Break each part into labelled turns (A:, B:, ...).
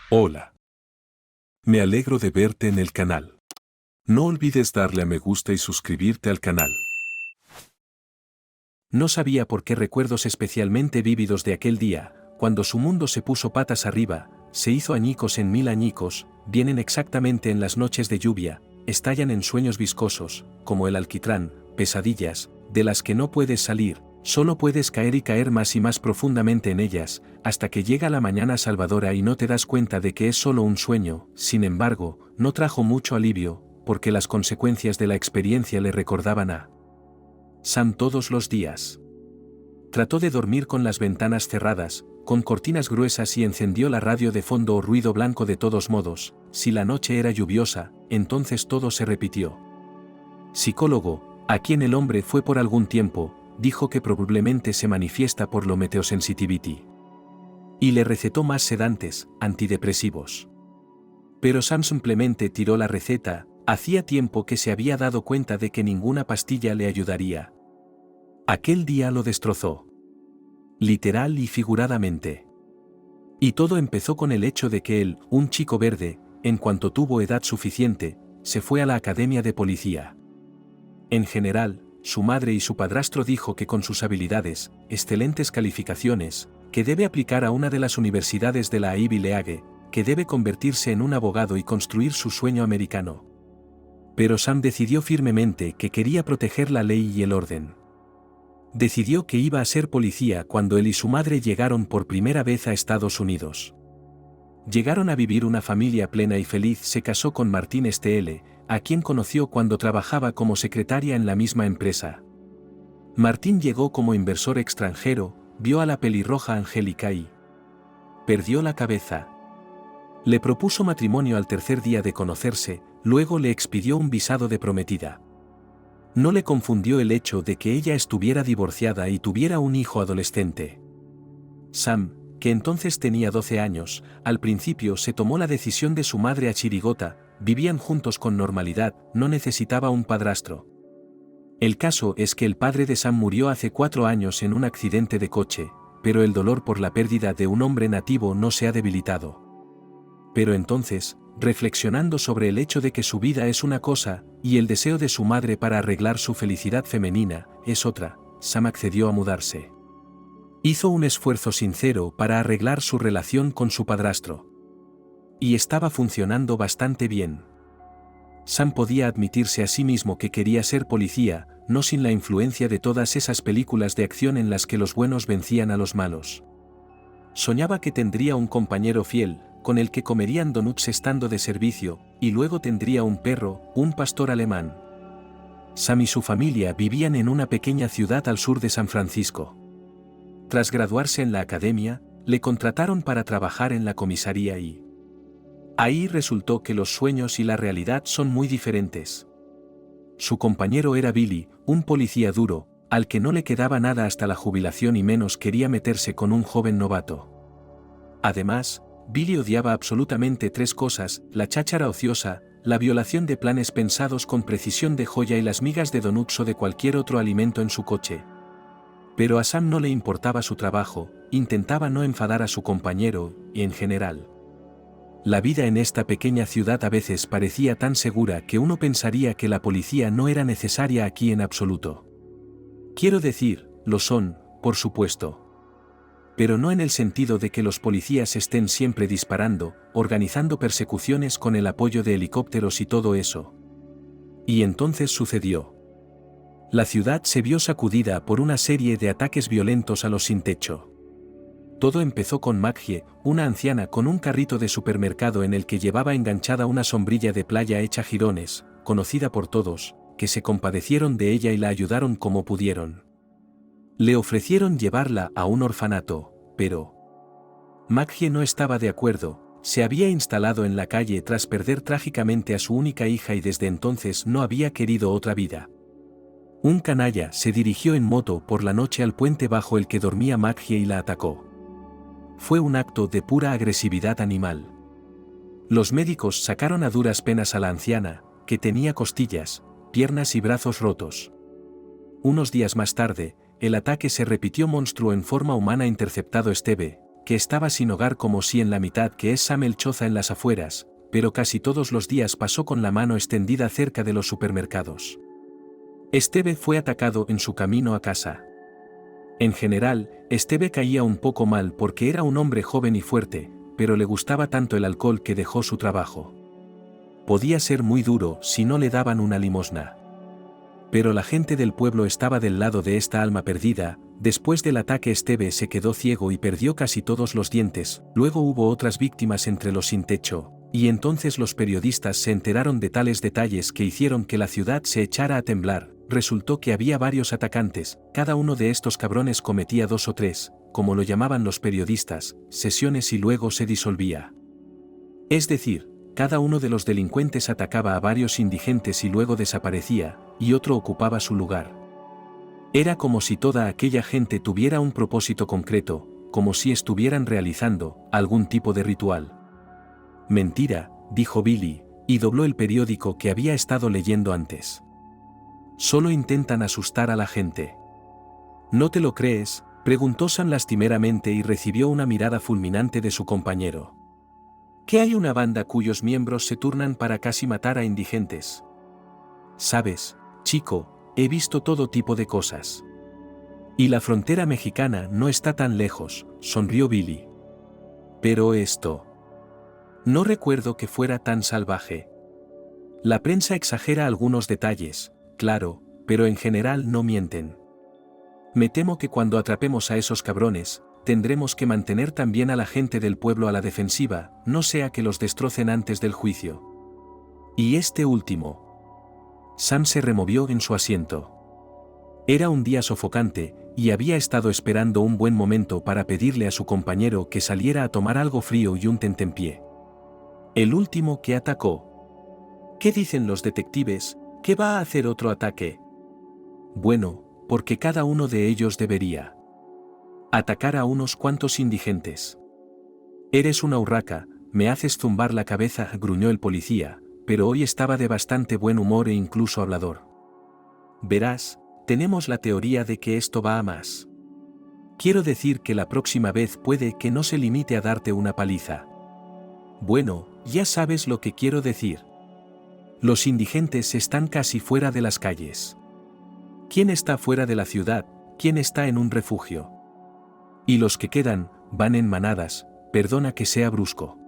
A: Hola. Me alegro de verte en el canal. No olvides darle a me gusta y suscribirte al canal.
B: No sabía por qué recuerdos especialmente vívidos de aquel día, cuando su mundo se puso patas arriba, se hizo añicos en 1000 añicos, vienen exactamente en las noches de lluvia, estallan en sueños viscosos, como el alquitrán, pesadillas, de las que no puedes salir, solo puedes caer y caer más y más profundamente en ellas, hasta que llega la mañana salvadora y no te das cuenta de que es solo un sueño. Sin embargo, no trajo mucho alivio, porque las consecuencias de la experiencia le recordaban a Sam todos los días. Trató de dormir con las ventanas cerradas, con cortinas gruesas y encendió la radio de fondo o ruido blanco de todos modos. Si la noche era lluviosa, entonces todo se repitió. Psicólogo, a quien el hombre fue por algún tiempo, dijo que probablemente se manifiesta por lo meteosensitivity. Y le recetó más sedantes, antidepresivos. Pero Sam simplemente tiró la receta. Hacía tiempo que se había dado cuenta de que ninguna pastilla le ayudaría. Aquel día lo destrozó. Literal y figuradamente. Y todo empezó con el hecho de que él, un chico verde, en cuanto tuvo edad suficiente, se fue a la academia de policía. En general, su madre y su padrastro dijo que con sus habilidades, excelentes calificaciones, que debe aplicar a una de las universidades de la Ivy League, que debe convertirse en un abogado y construir su sueño americano. Pero Sam decidió firmemente que quería proteger la ley y el orden. Decidió que iba a ser policía cuando él y su madre llegaron por primera vez a Estados Unidos. Llegaron a vivir una familia plena y feliz. Se casó con Martín Stl, a quien conoció cuando trabajaba como secretaria en la misma empresa. Martín llegó como inversor extranjero, vio a la pelirroja Angélica y perdió la cabeza. Le propuso matrimonio al tercer día de conocerse, luego le expidió un visado de prometida. No le confundió el hecho de que ella estuviera divorciada y tuviera un hijo adolescente. Sam, que entonces tenía 12 años, al principio se tomó la decisión de su madre a Chirigota, vivían juntos con normalidad, no necesitaba un padrastro. El caso es que el padre de Sam murió hace 4 años en un accidente de coche, pero el dolor por la pérdida de un hombre nativo no se ha debilitado. Pero entonces, reflexionando sobre el hecho de que su vida es una cosa, y el deseo de su madre para arreglar su felicidad femenina, es otra, Sam accedió a mudarse. Hizo un esfuerzo sincero para arreglar su relación con su padrastro. Y estaba funcionando bastante bien. Sam podía admitirse a sí mismo que quería ser policía, no sin la influencia de todas esas películas de acción en las que los buenos vencían a los malos. Soñaba que tendría un compañero fiel, con el que comerían donuts estando de servicio, y luego tendría un perro, un pastor alemán. Sam y su familia vivían en una pequeña ciudad al sur de San Francisco. Tras graduarse en la academia, le contrataron para trabajar en la comisaría y ahí resultó que los sueños y la realidad son muy diferentes. Su compañero era Billy, un policía duro, al que no le quedaba nada hasta la jubilación y menos quería meterse con un joven novato. Además, Billy odiaba absolutamente 3 cosas: la cháchara ociosa, la violación de planes pensados con precisión de joya y las migas de donuts o de cualquier otro alimento en su coche. Pero a Sam no le importaba su trabajo, intentaba no enfadar a su compañero, y en general. La vida en esta pequeña ciudad a veces parecía tan segura que uno pensaría que la policía no era necesaria aquí en absoluto. Quiero decir, lo son, por supuesto. Pero no en el sentido de que los policías estén siempre disparando, organizando persecuciones con el apoyo de helicópteros y todo eso. Y entonces sucedió. La ciudad se vio sacudida por una serie de ataques violentos a los sin techo. Todo empezó con Maggie, una anciana con un carrito de supermercado en el que llevaba enganchada una sombrilla de playa hecha jirones, conocida por todos, que se compadecieron de ella y la ayudaron como pudieron. Le ofrecieron llevarla a un orfanato, pero Maggie no estaba de acuerdo. Se había instalado en la calle tras perder trágicamente a su única hija y desde entonces no había querido otra vida. Un canalla se dirigió en moto por la noche al puente bajo el que dormía Maggie y la atacó. Fue un acto de pura agresividad animal. Los médicos sacaron a duras penas a la anciana, que tenía costillas, piernas y brazos rotos. Unos días más tarde, el ataque se repitió. Monstruo en forma humana interceptado Steve, que estaba sin hogar como si en la mitad que es Sam el Choza en las afueras, pero casi todos los días pasó con la mano extendida cerca de los supermercados. Esteve fue atacado en su camino a casa. En general, Esteve caía un poco mal porque era un hombre joven y fuerte, pero le gustaba tanto el alcohol que dejó su trabajo. Podía ser muy duro si no le daban una limosna. Pero la gente del pueblo estaba del lado de esta alma perdida. Después del ataque Esteve se quedó ciego y perdió casi todos los dientes, luego hubo otras víctimas entre los sin techo, y entonces los periodistas se enteraron de tales detalles que hicieron que la ciudad se echara a temblar. Resultó que había varios atacantes, cada uno de estos cabrones cometía 2 o 3, como lo llamaban los periodistas, sesiones y luego se disolvía. Es decir, cada uno de los delincuentes atacaba a varios indigentes y luego desaparecía, y otro ocupaba su lugar. Era como si toda aquella gente tuviera un propósito concreto, como si estuvieran realizando algún tipo de ritual. Mentira, dijo Billy, y dobló el periódico que había estado leyendo antes. Solo intentan asustar a la gente. ¿No te lo crees?, preguntó Sam lastimeramente y recibió una mirada fulminante de su compañero. ¿Que hay una banda cuyos miembros se turnan para casi matar a indigentes? Sabes, chico, he visto todo tipo de cosas. Y la frontera mexicana no está tan lejos, sonrió Billy. Pero esto... No recuerdo que fuera tan salvaje. La prensa exagera algunos detalles, claro, pero en general no mienten. Me temo que cuando atrapemos a esos cabrones, tendremos que mantener también a la gente del pueblo a la defensiva, no sea que los destrocen antes del juicio. Y este último. Sam se removió en su asiento. Era un día sofocante, y había estado esperando un buen momento para pedirle a su compañero que saliera a tomar algo frío y un tentempié. El último que atacó. ¿Qué dicen los detectives? ¿Que va a hacer otro ataque? Bueno, porque cada uno de ellos debería atacar a unos cuantos indigentes. Eres una urraca, me haces zumbar la cabeza, gruñó el policía, pero hoy estaba de bastante buen humor e incluso hablador. Verás, tenemos la teoría de que esto va a más. Quiero decir que la próxima vez puede que no se limite a darte una paliza. Bueno, ya sabes lo que quiero decir. Los indigentes están casi fuera de las calles. ¿Quién está fuera de la ciudad? ¿Quién está en un refugio? Y los que quedan, van en manadas, perdona que sea brusco.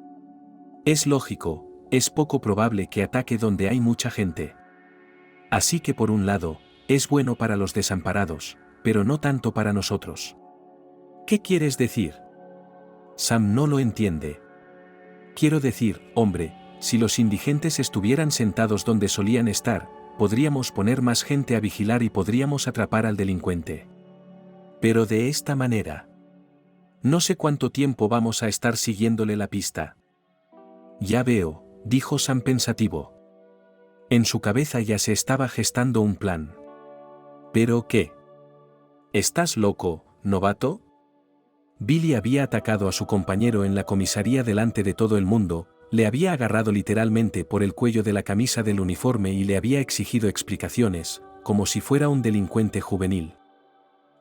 B: Es lógico, es poco probable que ataque donde hay mucha gente. Así que por un lado, es bueno para los desamparados, pero no tanto para nosotros. ¿Qué quieres decir? Sam no lo entiende. Quiero decir, hombre, si los indigentes estuvieran sentados donde solían estar, podríamos poner más gente a vigilar y podríamos atrapar al delincuente. Pero de esta manera. No sé cuánto tiempo vamos a estar siguiéndole la pista. Ya veo, dijo Sam pensativo. En su cabeza ya se estaba gestando un plan. ¿Pero qué? ¿Estás loco, novato? Billy había atacado a su compañero en la comisaría delante de todo el mundo, le había agarrado literalmente por el cuello de la camisa del uniforme y le había exigido explicaciones, como si fuera un delincuente juvenil.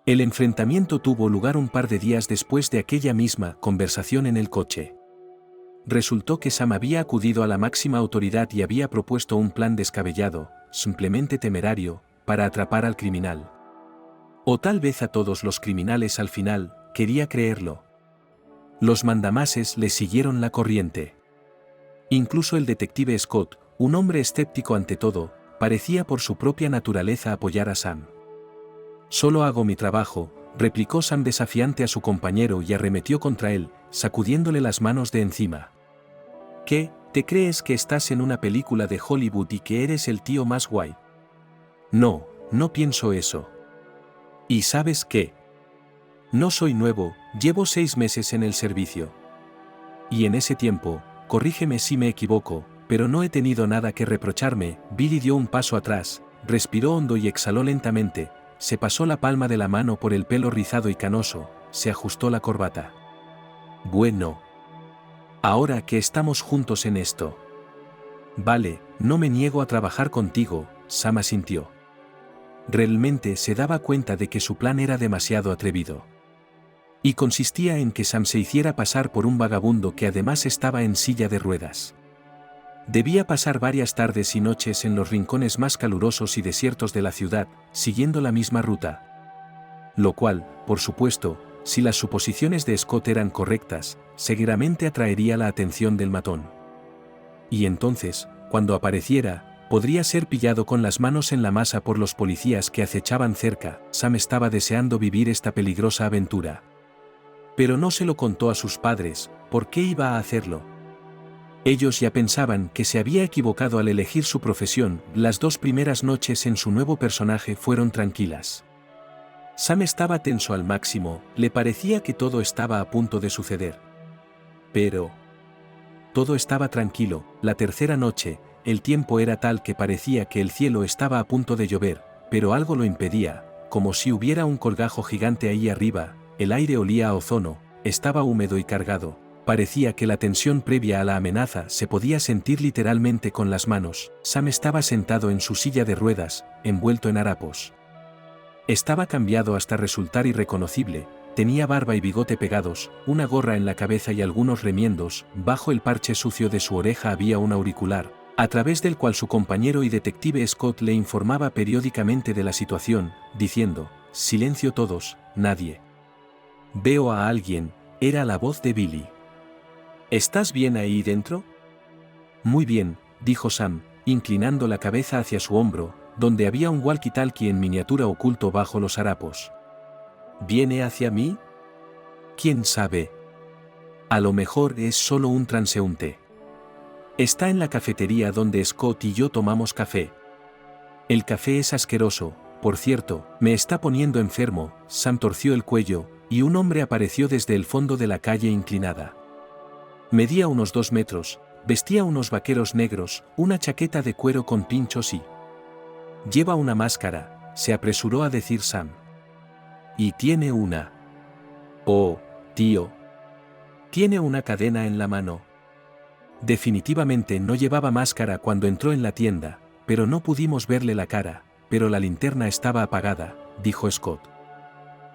B: El enfrentamiento tuvo lugar un par de días después de aquella misma conversación en el coche. Resultó que Sam había acudido a la máxima autoridad y había propuesto un plan descabellado, simplemente temerario, para atrapar al criminal. O tal vez a todos los criminales al final, quería creerlo. Los mandamases le siguieron la corriente. Incluso el detective Scott, un hombre escéptico ante todo, parecía por su propia naturaleza apoyar a Sam. Solo hago mi trabajo, replicó Sam desafiante a su compañero y arremetió contra él, sacudiéndole las manos de encima. ¿Qué, te crees que estás en una película de Hollywood y que eres el tío más guay? No, no pienso eso. ¿Y sabes qué? No soy nuevo, llevo 6 meses en el servicio. Y en ese tiempo, corrígeme si me equivoco, pero no he tenido nada que reprocharme. Billy dio un paso atrás, respiró hondo y exhaló lentamente, se pasó la palma de la mano por el pelo rizado y canoso, se ajustó la corbata. Bueno. Ahora que estamos juntos en esto. Vale, no me niego a trabajar contigo, Sam asintió. Realmente se daba cuenta de que su plan era demasiado atrevido. Y consistía en que Sam se hiciera pasar por un vagabundo que además estaba en silla de ruedas. Debía pasar varias tardes y noches en los rincones más calurosos y desiertos de la ciudad, siguiendo la misma ruta. Lo cual, por supuesto, si las suposiciones de Scott eran correctas, seguramente atraería la atención del matón. Y entonces, cuando apareciera, podría ser pillado con las manos en la masa por los policías que acechaban cerca. Sam estaba deseando vivir esta peligrosa aventura. Pero no se lo contó a sus padres. ¿Por qué iba a hacerlo? Ellos ya pensaban que se había equivocado al elegir su profesión. Las 2 primeras noches en su nuevo personaje fueron tranquilas. Sam estaba tenso al máximo, le parecía que todo estaba a punto de suceder. Pero todo estaba tranquilo. La tercera noche, el tiempo era tal que parecía que el cielo estaba a punto de llover, pero algo lo impedía, como si hubiera un colgajo gigante ahí arriba. El aire olía a ozono, estaba húmedo y cargado. Parecía que la tensión previa a la amenaza se podía sentir literalmente con las manos. Sam estaba sentado en su silla de ruedas, envuelto en harapos. Estaba cambiado hasta resultar irreconocible, tenía barba y bigote pegados, una gorra en la cabeza y algunos remiendos. Bajo el parche sucio de su oreja había un auricular, a través del cual su compañero y detective Scott le informaba periódicamente de la situación, diciendo: «Silencio todos, nadie». «Veo a alguien», era la voz de Billy. «¿Estás bien ahí dentro?» «Muy bien», dijo Sam, inclinando la cabeza hacia su hombro, donde había un walkie-talkie en miniatura oculto bajo los harapos. «¿Viene hacia mí?» «¿Quién sabe? A lo mejor es solo un transeúnte. Está en la cafetería donde Scott y yo tomamos café. El café es asqueroso, por cierto, me está poniendo enfermo». Sam torció el cuello, y un hombre apareció desde el fondo de la calle inclinada. Medía unos 2 metros, vestía unos vaqueros negros, una chaqueta de cuero con pinchos y lleva una máscara, se apresuró a decir Sam. Y tiene una. Oh, tío. Tiene una cadena en la mano. Definitivamente no llevaba máscara cuando entró en la tienda, pero no pudimos verle la cara, pero la linterna estaba apagada, dijo Scott.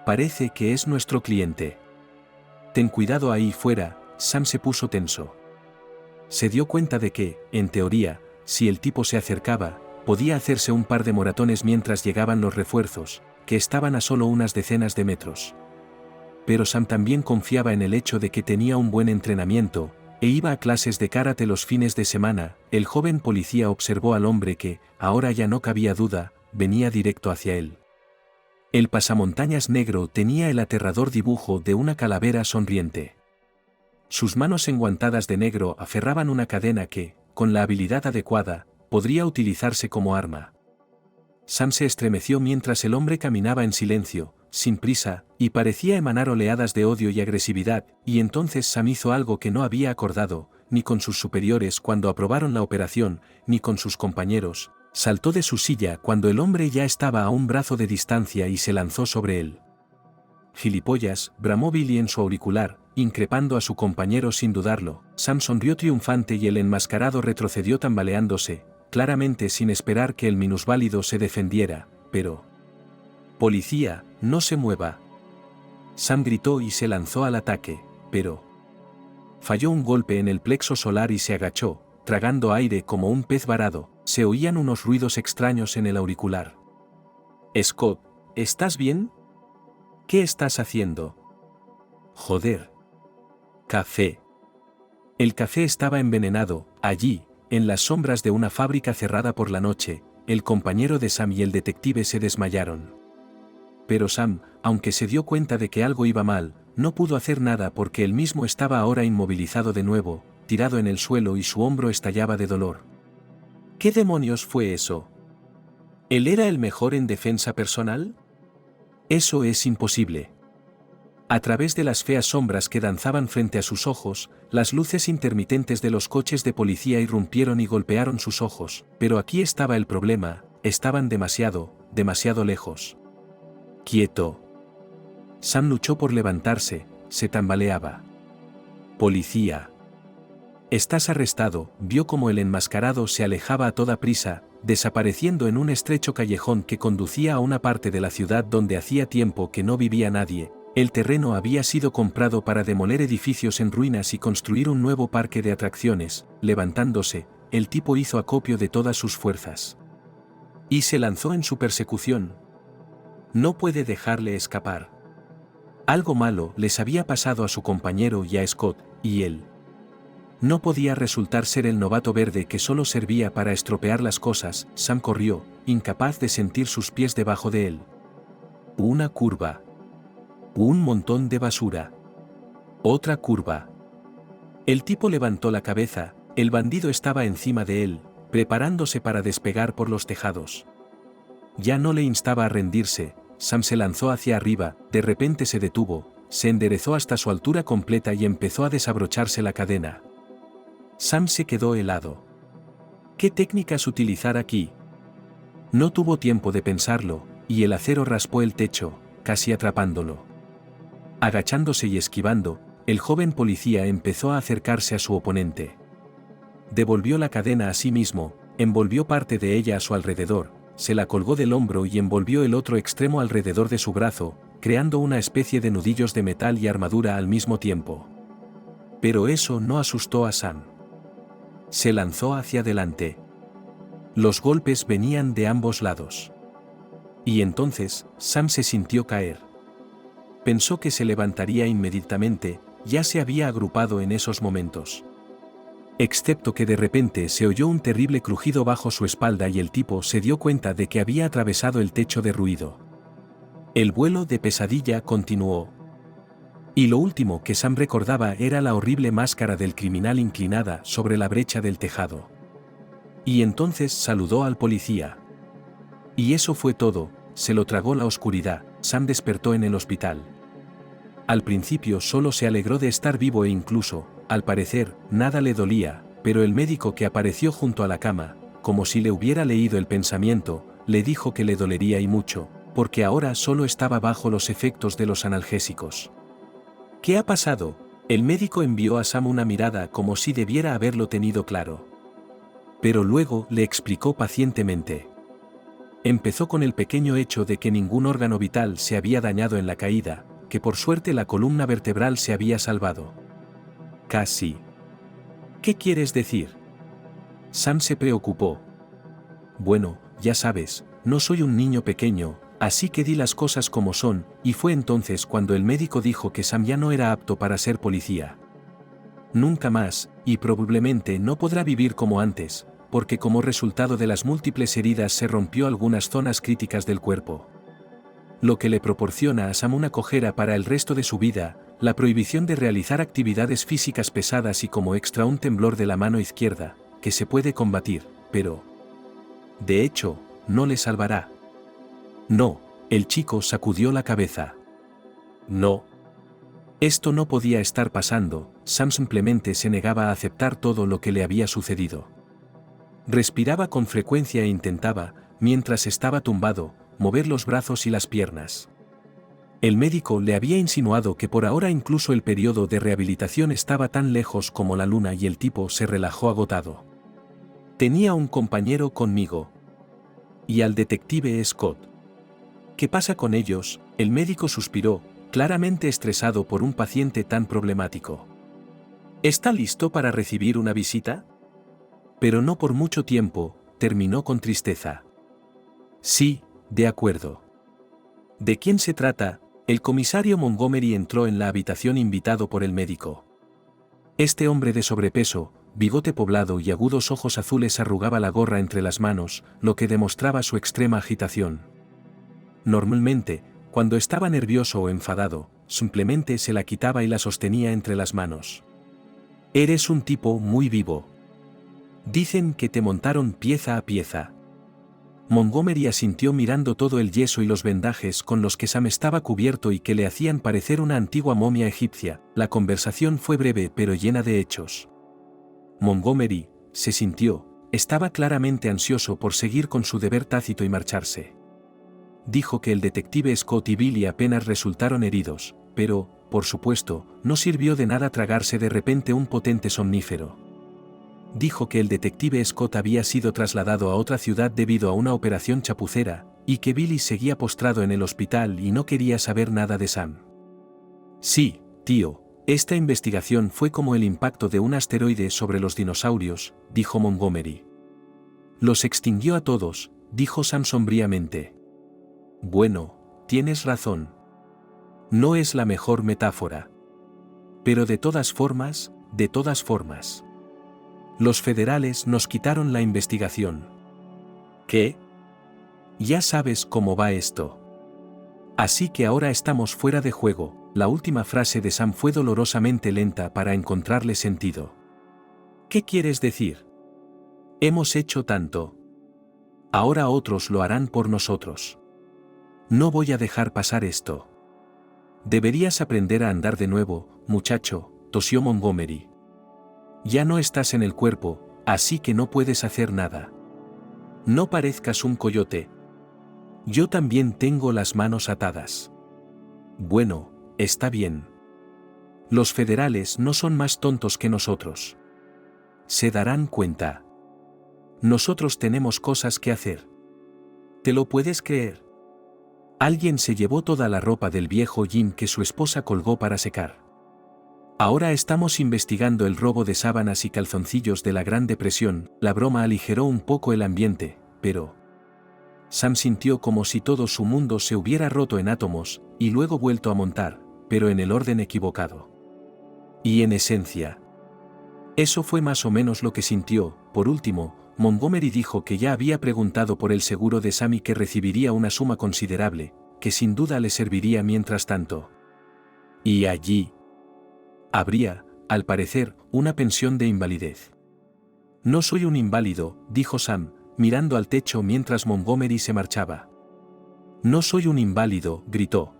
B: Parece que es nuestro cliente. Ten cuidado ahí fuera. Sam se puso tenso. Se dio cuenta de que, en teoría, si el tipo se acercaba, podía hacerse un par de moratones mientras llegaban los refuerzos, que estaban a solo unas decenas de metros. Pero Sam también confiaba en el hecho de que tenía un buen entrenamiento, e iba a clases de karate los fines de semana. El joven policía observó al hombre que, ahora ya no cabía duda, venía directo hacia él. El pasamontañas negro tenía el aterrador dibujo de una calavera sonriente. Sus manos enguantadas de negro aferraban una cadena que, con la habilidad adecuada, podría utilizarse como arma. Sam se estremeció mientras el hombre caminaba en silencio, sin prisa, y parecía emanar oleadas de odio y agresividad, y entonces Sam hizo algo que no había acordado, ni con sus superiores cuando aprobaron la operación, ni con sus compañeros. Saltó de su silla cuando el hombre ya estaba a un brazo de distancia y se lanzó sobre él. «Gilipollas», bramó Billy en su auricular, increpando a su compañero sin dudarlo. Sam sonrió triunfante y el enmascarado retrocedió tambaleándose, claramente sin esperar que el minusválido se defendiera, pero... «Policía, no se mueva». Sam gritó y se lanzó al ataque, pero... falló un golpe en el plexo solar y se agachó, tragando aire como un pez varado. Se oían unos ruidos extraños en el auricular. «Scott, ¿estás bien? ¿Qué estás haciendo?» «Joder. Café». El café estaba envenenado. Allí, en las sombras de una fábrica cerrada por la noche, el compañero de Sam y el detective se desmayaron. Pero Sam, aunque se dio cuenta de que algo iba mal, no pudo hacer nada porque él mismo estaba ahora inmovilizado de nuevo, tirado en el suelo y su hombro estallaba de dolor. ¿Qué demonios fue eso? ¿Él era el mejor en defensa personal? Eso es imposible. A través de las feas sombras que danzaban frente a sus ojos, las luces intermitentes de los coches de policía irrumpieron y golpearon sus ojos, pero aquí estaba el problema, estaban demasiado lejos. «Quieto». Sam luchó por levantarse, se tambaleaba. «Policía. Estás arrestado», vio como el enmascarado se alejaba a toda prisa, desapareciendo en un estrecho callejón que conducía a una parte de la ciudad donde hacía tiempo que no vivía nadie. El terreno había sido comprado para demoler edificios en ruinas y construir un nuevo parque de atracciones. Levantándose, el tipo hizo acopio de todas sus fuerzas. Y se lanzó en su persecución. No puede dejarle escapar. Algo malo les había pasado a su compañero y a Scott, y él no podía resultar ser el novato verde que solo servía para estropear las cosas. Sam corrió, incapaz de sentir sus pies debajo de él. Una curva. Un montón de basura. Otra curva. El tipo levantó la cabeza, el bandido estaba encima de él, preparándose para despegar por los tejados. Ya no le instaba a rendirse. Sam se lanzó hacia arriba, de repente se detuvo, se enderezó hasta su altura completa y empezó a desabrocharse la cadena. Sam se quedó helado. ¿Qué técnicas utilizar aquí? No tuvo tiempo de pensarlo, y el acero raspó el techo, casi atrapándolo. Agachándose y esquivando, el joven policía empezó a acercarse a su oponente. Devolvió la cadena a sí mismo, envolvió parte de ella a su alrededor, se la colgó del hombro y envolvió el otro extremo alrededor de su brazo, creando una especie de nudillos de metal y armadura al mismo tiempo. Pero eso no asustó a Sam. Se lanzó hacia adelante. Los golpes venían de ambos lados. Y entonces, Sam se sintió caer. Pensó que se levantaría inmediatamente, ya se había agrupado en esos momentos. Excepto que de repente se oyó un terrible crujido bajo su espalda y el tipo se dio cuenta de que había atravesado el techo de ruido. El vuelo de pesadilla continuó. Y lo último que Sam recordaba era la horrible máscara del criminal inclinada sobre la brecha del tejado. Y entonces saludó al policía. Y eso fue todo, se lo tragó la oscuridad. Sam despertó en el hospital. Al principio solo se alegró de estar vivo e incluso, al parecer, nada le dolía, pero el médico que apareció junto a la cama, como si le hubiera leído el pensamiento, le dijo que le dolería y mucho, porque ahora solo estaba bajo los efectos de los analgésicos. ¿Qué ha pasado? El médico envió a Sam una mirada como si debiera haberlo tenido claro. Pero luego le explicó pacientemente. Empezó con el pequeño hecho de que ningún órgano vital se había dañado en la caída, que por suerte la columna vertebral se había salvado. Casi. ¿Qué quieres decir? Sam se preocupó. Bueno, ya sabes, no soy un niño pequeño, así que di las cosas como son, y fue entonces cuando el médico dijo que Sam ya no era apto para ser policía. Nunca más, y probablemente no podrá vivir como antes, porque como resultado de las múltiples heridas se rompió algunas zonas críticas del cuerpo. Lo que le proporciona a Sam una cojera para el resto de su vida, la prohibición de realizar actividades físicas pesadas y como extra un temblor de la mano izquierda, que se puede combatir, pero... de hecho, no le salvará. No, el chico sacudió la cabeza. No. Esto no podía estar pasando. Sam simplemente se negaba a aceptar todo lo que le había sucedido. Respiraba con frecuencia e intentaba, mientras estaba tumbado, mover los brazos y las piernas. El médico le había insinuado que por ahora incluso el periodo de rehabilitación estaba tan lejos como la luna y el tipo se relajó agotado. Tenía un compañero conmigo. Y al detective Scott. ¿Qué pasa con ellos? El médico suspiró, claramente estresado por un paciente tan problemático. ¿Está listo para recibir una visita? Pero no por mucho tiempo, terminó con tristeza. Sí, de acuerdo. ¿De quién se trata? El comisario Montgomery entró en la habitación invitado por el médico. Este hombre de sobrepeso, bigote poblado y agudos ojos azules arrugaba la gorra entre las manos, lo que demostraba su extrema agitación. Normalmente, cuando estaba nervioso o enfadado, simplemente se la quitaba y la sostenía entre las manos. Eres un tipo muy vivo. Dicen que te montaron pieza a pieza. Montgomery asintió mirando todo el yeso y los vendajes con los que Sam estaba cubierto y que le hacían parecer una antigua momia egipcia. La conversación fue breve pero llena de hechos. Montgomery, se sintió, estaba claramente ansioso por seguir con su deber tácito y marcharse. Dijo que el detective Scott y Billy apenas resultaron heridos, pero, por supuesto, no sirvió de nada tragarse de repente un potente somnífero. Dijo que el detective Scott había sido trasladado a otra ciudad debido a una operación chapucera, y que Billy seguía postrado en el hospital y no quería saber nada de Sam. Sí, tío, esta investigación fue como el impacto de un asteroide sobre los dinosaurios, dijo Montgomery. Los extinguió a todos, dijo Sam sombríamente. Bueno, tienes razón. No es la mejor metáfora. Pero de todas formas. Los federales nos quitaron la investigación. ¿Qué? Ya sabes cómo va esto. Así que ahora estamos fuera de juego. La última frase de Sam fue dolorosamente lenta para encontrarle sentido. ¿Qué quieres decir? Hemos hecho tanto. Ahora otros lo harán por nosotros. No voy a dejar pasar esto. Deberías aprender a andar de nuevo, muchacho, tosió Montgomery. Ya no estás en el cuerpo, así que no puedes hacer nada. No parezcas un coyote. Yo también tengo las manos atadas. Bueno, está bien. Los federales no son más tontos que nosotros. Se darán cuenta. Nosotros tenemos cosas que hacer. ¿Te lo puedes creer? Alguien se llevó toda la ropa del viejo Jim que su esposa colgó para secar. Ahora estamos investigando el robo de sábanas y calzoncillos de la Gran Depresión. La broma aligeró un poco el ambiente, pero... Sam sintió como si todo su mundo se hubiera roto en átomos, y luego vuelto a montar, pero en el orden equivocado. Y en esencia. Eso fue más o menos lo que sintió. Por último, Montgomery dijo que ya había preguntado por el seguro de Sam y que recibiría una suma considerable, que sin duda le serviría mientras tanto. Y allí habría, al parecer, una pensión de invalidez. No soy un inválido, dijo Sam, mirando al techo mientras Montgomery se marchaba. No soy un inválido, gritó.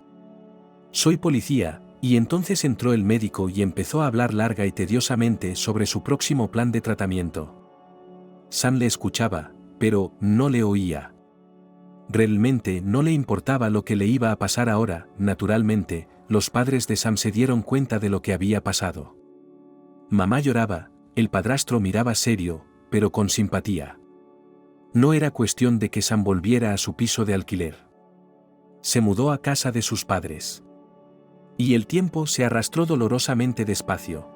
B: Soy policía, y entonces entró el médico y empezó a hablar larga y tediosamente sobre su próximo plan de tratamiento. Sam le escuchaba, pero no le oía. Realmente no le importaba lo que le iba a pasar ahora. Naturalmente, los padres de Sam se dieron cuenta de lo que había pasado. Mamá lloraba, el padrastro miraba serio, pero con simpatía. No era cuestión de que Sam volviera a su piso de alquiler. Se mudó a casa de sus padres. Y el tiempo se arrastró dolorosamente despacio.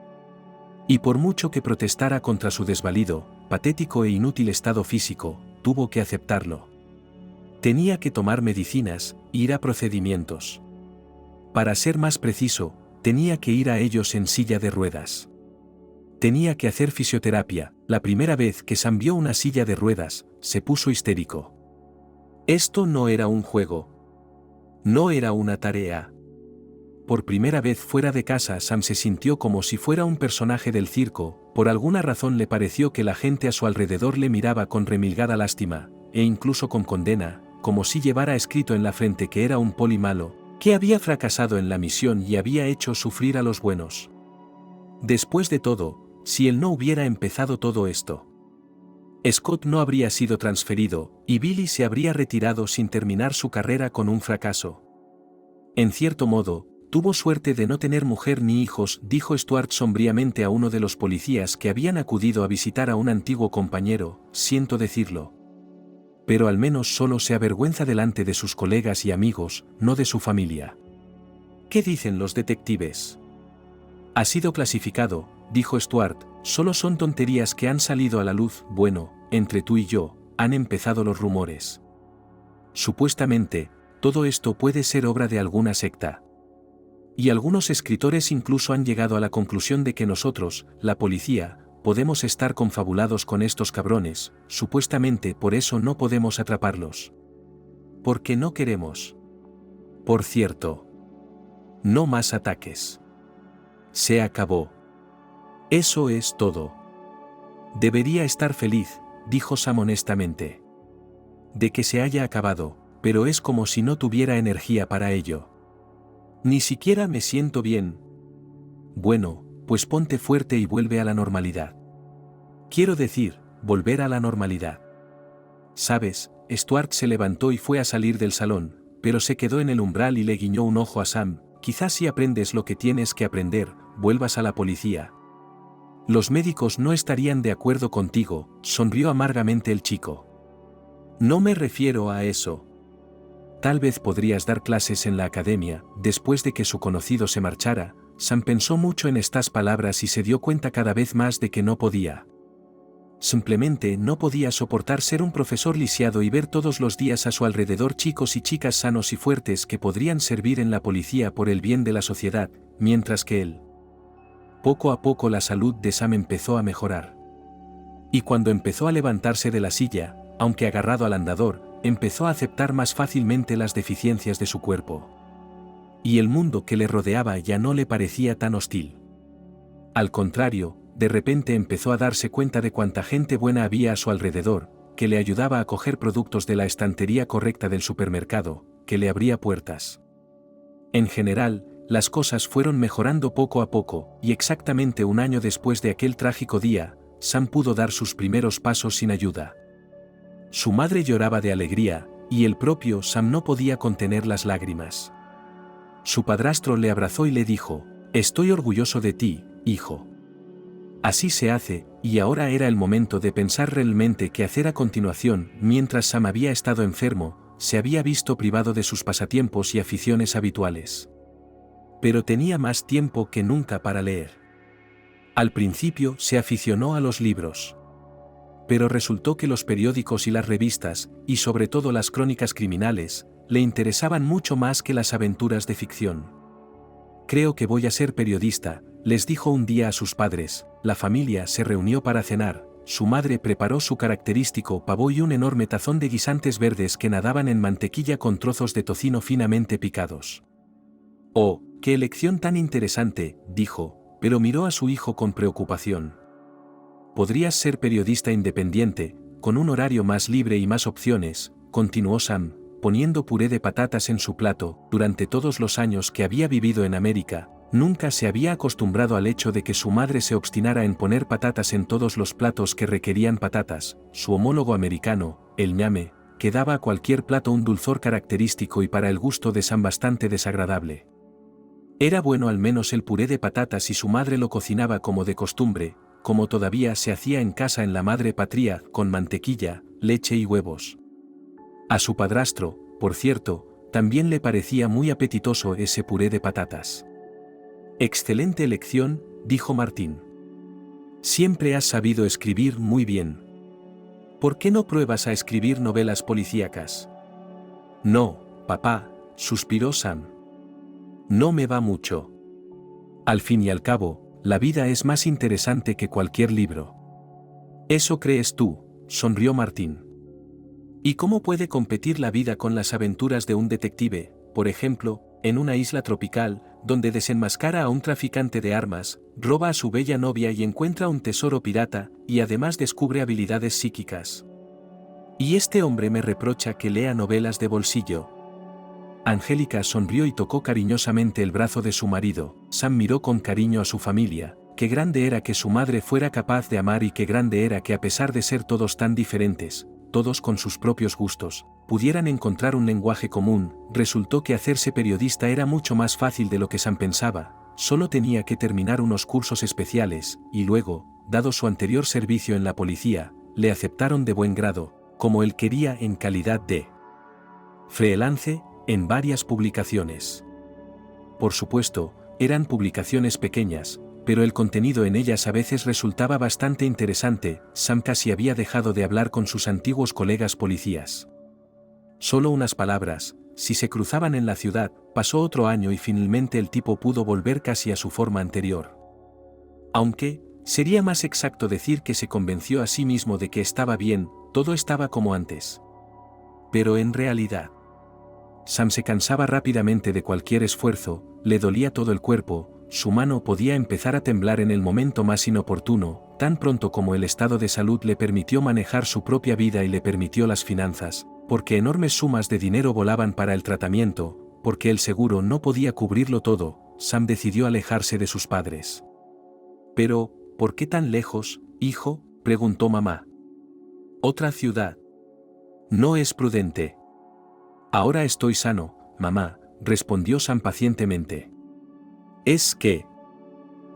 B: Y por mucho que protestara contra su desvalido, patético e inútil estado físico, tuvo que aceptarlo. Tenía que tomar medicinas, ir a procedimientos. Para ser más preciso, tenía que ir a ellos en silla de ruedas. Tenía que hacer fisioterapia. La primera vez que Sam vio una silla de ruedas, se puso histérico. Esto no era un juego. No era una tarea. Por primera vez fuera de casa, Sam se sintió como si fuera un personaje del circo. Por alguna razón le pareció que la gente a su alrededor le miraba con remilgada lástima, e incluso con condena, como si llevara escrito en la frente que era un poli malo, que había fracasado en la misión y había hecho sufrir a los buenos. Después de todo, si él no hubiera empezado todo esto, Scott no habría sido transferido, y Billy se habría retirado sin terminar su carrera con un fracaso. En cierto modo, tuvo suerte de no tener mujer ni hijos, dijo Stuart sombríamente a uno de los policías que habían acudido a visitar a un antiguo compañero. Siento decirlo. Pero al menos solo se avergüenza delante de sus colegas y amigos, no de su familia. ¿Qué dicen los detectives? Ha sido clasificado, dijo Stuart, solo son tonterías que han salido a la luz. Bueno, entre tú y yo, han empezado los rumores. Supuestamente, todo esto puede ser obra de alguna secta. Y algunos escritores incluso han llegado a la conclusión de que nosotros, la policía, podemos estar confabulados con estos cabrones. Supuestamente por eso no podemos atraparlos. Porque no queremos. Por cierto. No más ataques. Se acabó. Eso es todo. Debería estar feliz, dijo Sam honestamente. De que se haya acabado, pero es como si no tuviera energía para ello. Ni siquiera me siento bien. Bueno, pues ponte fuerte y vuelve a la normalidad. Quiero decir, volver a la normalidad. Sabes, Stuart se levantó y fue a salir del salón, pero se quedó en el umbral y le guiñó un ojo a Sam. Quizás si aprendes lo que tienes que aprender, vuelvas a la policía. Los médicos no estarían de acuerdo contigo, sonrió amargamente el chico. No me refiero a eso. Tal vez podrías dar clases en la academia. Después de que su conocido se marchara, Sam pensó mucho en estas palabras y se dio cuenta cada vez más de que no podía. Simplemente no podía soportar ser un profesor lisiado y ver todos los días a su alrededor chicos y chicas sanos y fuertes que podrían servir en la policía por el bien de la sociedad, mientras que él. Poco a poco la salud de Sam empezó a mejorar. Y cuando empezó a levantarse de la silla, aunque agarrado al andador, empezó a aceptar más fácilmente las deficiencias de su cuerpo. Y el mundo que le rodeaba ya no le parecía tan hostil. Al contrario, de repente empezó a darse cuenta de cuánta gente buena había a su alrededor, que le ayudaba a coger productos de la estantería correcta del supermercado, que le abría puertas. En general, las cosas fueron mejorando poco a poco, y exactamente un año después de aquel trágico día, Sam pudo dar sus primeros pasos sin ayuda. Su madre lloraba de alegría, y el propio Sam no podía contener las lágrimas. Su padrastro le abrazó y le dijo: «Estoy orgulloso de ti, hijo». Así se hace, y ahora era el momento de pensar realmente qué hacer a continuación. Mientras Sam había estado enfermo, se había visto privado de sus pasatiempos y aficiones habituales. Pero tenía más tiempo que nunca para leer. Al principio se aficionó a los libros. Pero resultó que los periódicos y las revistas, y sobre todo las crónicas criminales, le interesaban mucho más que las aventuras de ficción. «Creo que voy a ser periodista», les dijo un día a sus padres. La familia se reunió para cenar. Su madre preparó su característico pavo y un enorme tazón de guisantes verdes que nadaban en mantequilla con trozos de tocino finamente picados. «Oh, qué elección tan interesante», dijo, pero miró a su hijo con preocupación. «Podrías ser periodista independiente, con un horario más libre y más opciones», continuó Sam, poniendo puré de patatas en su plato. Durante todos los años que había vivido en América, nunca se había acostumbrado al hecho de que su madre se obstinara en poner patatas en todos los platos que requerían patatas. Su homólogo americano, el ñame, que daba a cualquier plato un dulzor característico y para el gusto de Sam bastante desagradable. Era bueno al menos el puré de patatas y su madre lo cocinaba como de costumbre, como todavía se hacía en casa en la madre patria, con mantequilla, leche y huevos. A su padrastro, por cierto, también le parecía muy apetitoso ese puré de patatas. «Excelente elección», dijo Martín. «Siempre has sabido escribir muy bien. ¿Por qué no pruebas a escribir novelas policíacas?» «No, papá», suspiró Sam. «No me va mucho. Al fin y al cabo, la vida es más interesante que cualquier libro». «Eso crees tú», sonrió Martín. «¿Y cómo puede competir la vida con las aventuras de un detective, por ejemplo, en una isla tropical, donde desenmascara a un traficante de armas, roba a su bella novia y encuentra un tesoro pirata, y además descubre habilidades psíquicas? Y este hombre me reprocha que lea novelas de bolsillo?» Angélica sonrió y tocó cariñosamente el brazo de su marido. Sam miró con cariño a su familia. Qué grande era que su madre fuera capaz de amar y qué grande era que a pesar de ser todos tan diferentes, todos con sus propios gustos, pudieran encontrar un lenguaje común. Resultó que hacerse periodista era mucho más fácil de lo que Sam pensaba. Solo tenía que terminar unos cursos especiales, y luego, dado su anterior servicio en la policía, le aceptaron de buen grado, como él quería en calidad de freelance, en varias publicaciones. Por supuesto, eran publicaciones pequeñas, pero el contenido en ellas a veces resultaba bastante interesante. Sam casi había dejado de hablar con sus antiguos colegas policías. Solo unas palabras, si se cruzaban en la ciudad. Pasó otro año y finalmente el tipo pudo volver casi a su forma anterior. Aunque, sería más exacto decir que se convenció a sí mismo de que estaba bien, todo estaba como antes. Pero en realidad, Sam se cansaba rápidamente de cualquier esfuerzo, le dolía todo el cuerpo, su mano podía empezar a temblar en el momento más inoportuno, tan pronto como el estado de salud le permitió manejar su propia vida y le permitió las finanzas, porque enormes sumas de dinero volaban para el tratamiento, porque el seguro no podía cubrirlo todo. Sam decidió alejarse de sus padres. «Pero, ¿por qué tan lejos, hijo?», preguntó mamá. «Otra ciudad. No es prudente». «Ahora estoy sano, mamá», respondió Sam pacientemente. «Es que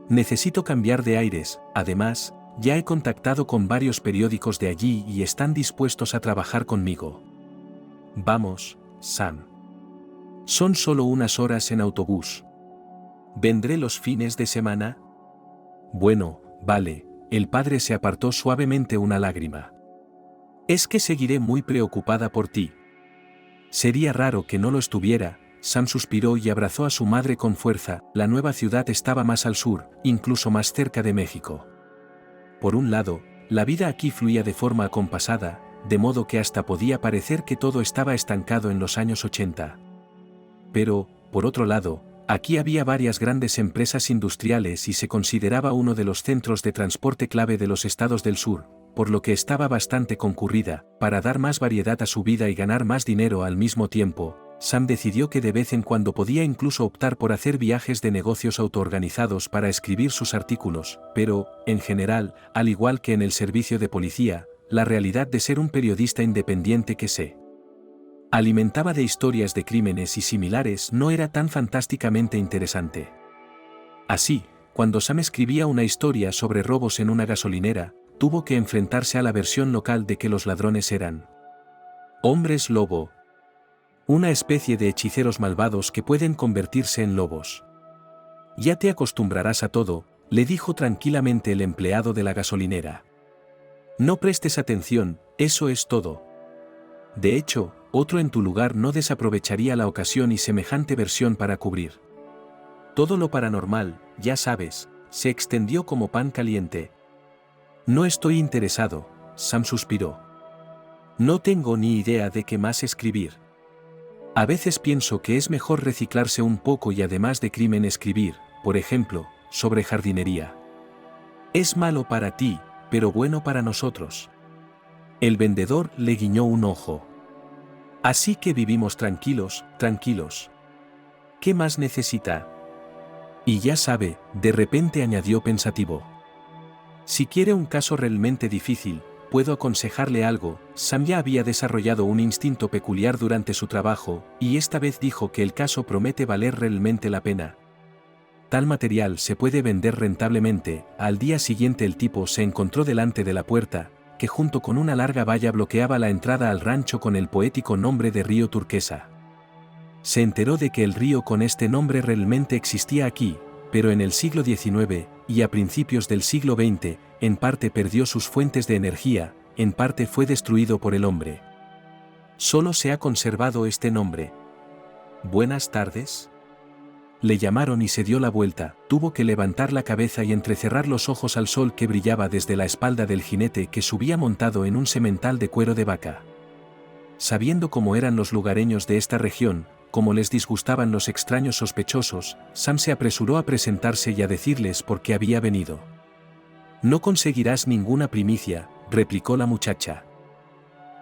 B: necesito cambiar de aires. Además, ya he contactado con varios periódicos de allí y están dispuestos a trabajar conmigo». «Vamos, Sam. Son solo unas horas en autobús. ¿Vendré los fines de semana? Bueno, vale, el padre se apartó suavemente una lágrima. Es que seguiré muy preocupada por ti. Sería raro que no lo estuviera. Sam suspiró y abrazó a su madre con fuerza. La nueva ciudad estaba más al sur, incluso más cerca de México. Por un lado, la vida aquí fluía de forma acompasada, de modo que hasta podía parecer que todo estaba estancado en los años 80. Pero, por otro lado, aquí había varias grandes empresas industriales y se consideraba uno de los centros de transporte clave de los estados del sur, por lo que estaba bastante concurrida. Para dar más variedad a su vida y ganar más dinero al mismo tiempo, Sam decidió que de vez en cuando podía incluso optar por hacer viajes de negocios autoorganizados para escribir sus artículos, pero, en general, al igual que en el servicio de policía, la realidad de ser un periodista independiente que se alimentaba de historias de crímenes y similares no era tan fantásticamente interesante. Así, cuando Sam escribía una historia sobre robos en una gasolinera, tuvo que enfrentarse a la versión local de que los ladrones eran hombres lobo, una especie de hechiceros malvados que pueden convertirse en lobos. Ya te acostumbrarás a todo, le dijo tranquilamente el empleado de la gasolinera. No prestes atención, eso es todo. De hecho, otro en tu lugar no desaprovecharía la ocasión y semejante versión para cubrir todo lo paranormal, ya sabes, se extendió como pan caliente. No estoy interesado, Sam suspiró. No tengo ni idea de qué más escribir. A veces pienso que es mejor reciclarse un poco y además de crimen escribir, por ejemplo, sobre jardinería. Es malo para ti, pero bueno para nosotros. El vendedor le guiñó un ojo. Así que vivimos tranquilos, tranquilos. ¿Qué más necesita? Y ya sabe, de repente añadió pensativo. Si quiere un caso realmente difícil, puedo aconsejarle algo. Sam ya había desarrollado un instinto peculiar durante su trabajo, y esta vez dijo que el caso promete valer realmente la pena. Tal material se puede vender rentablemente. Al día siguiente el tipo se encontró delante de la puerta, que junto con una larga valla bloqueaba la entrada al rancho con el poético nombre de Río Turquesa. Se enteró de que el río con este nombre realmente existía aquí, pero en el siglo XIX, y a principios del siglo XX, en parte perdió sus fuentes de energía, en parte fue destruido por el hombre. Solo se ha conservado este nombre. Buenas tardes. Le llamaron y se dio la vuelta, tuvo que levantar la cabeza y entrecerrar los ojos al sol que brillaba desde la espalda del jinete que subía montado en un semental de cuero de vaca. Sabiendo cómo eran los lugareños de esta región, cómo les disgustaban los extraños sospechosos, Sam se apresuró a presentarse y a decirles por qué había venido. No conseguirás ninguna primicia, replicó la muchacha.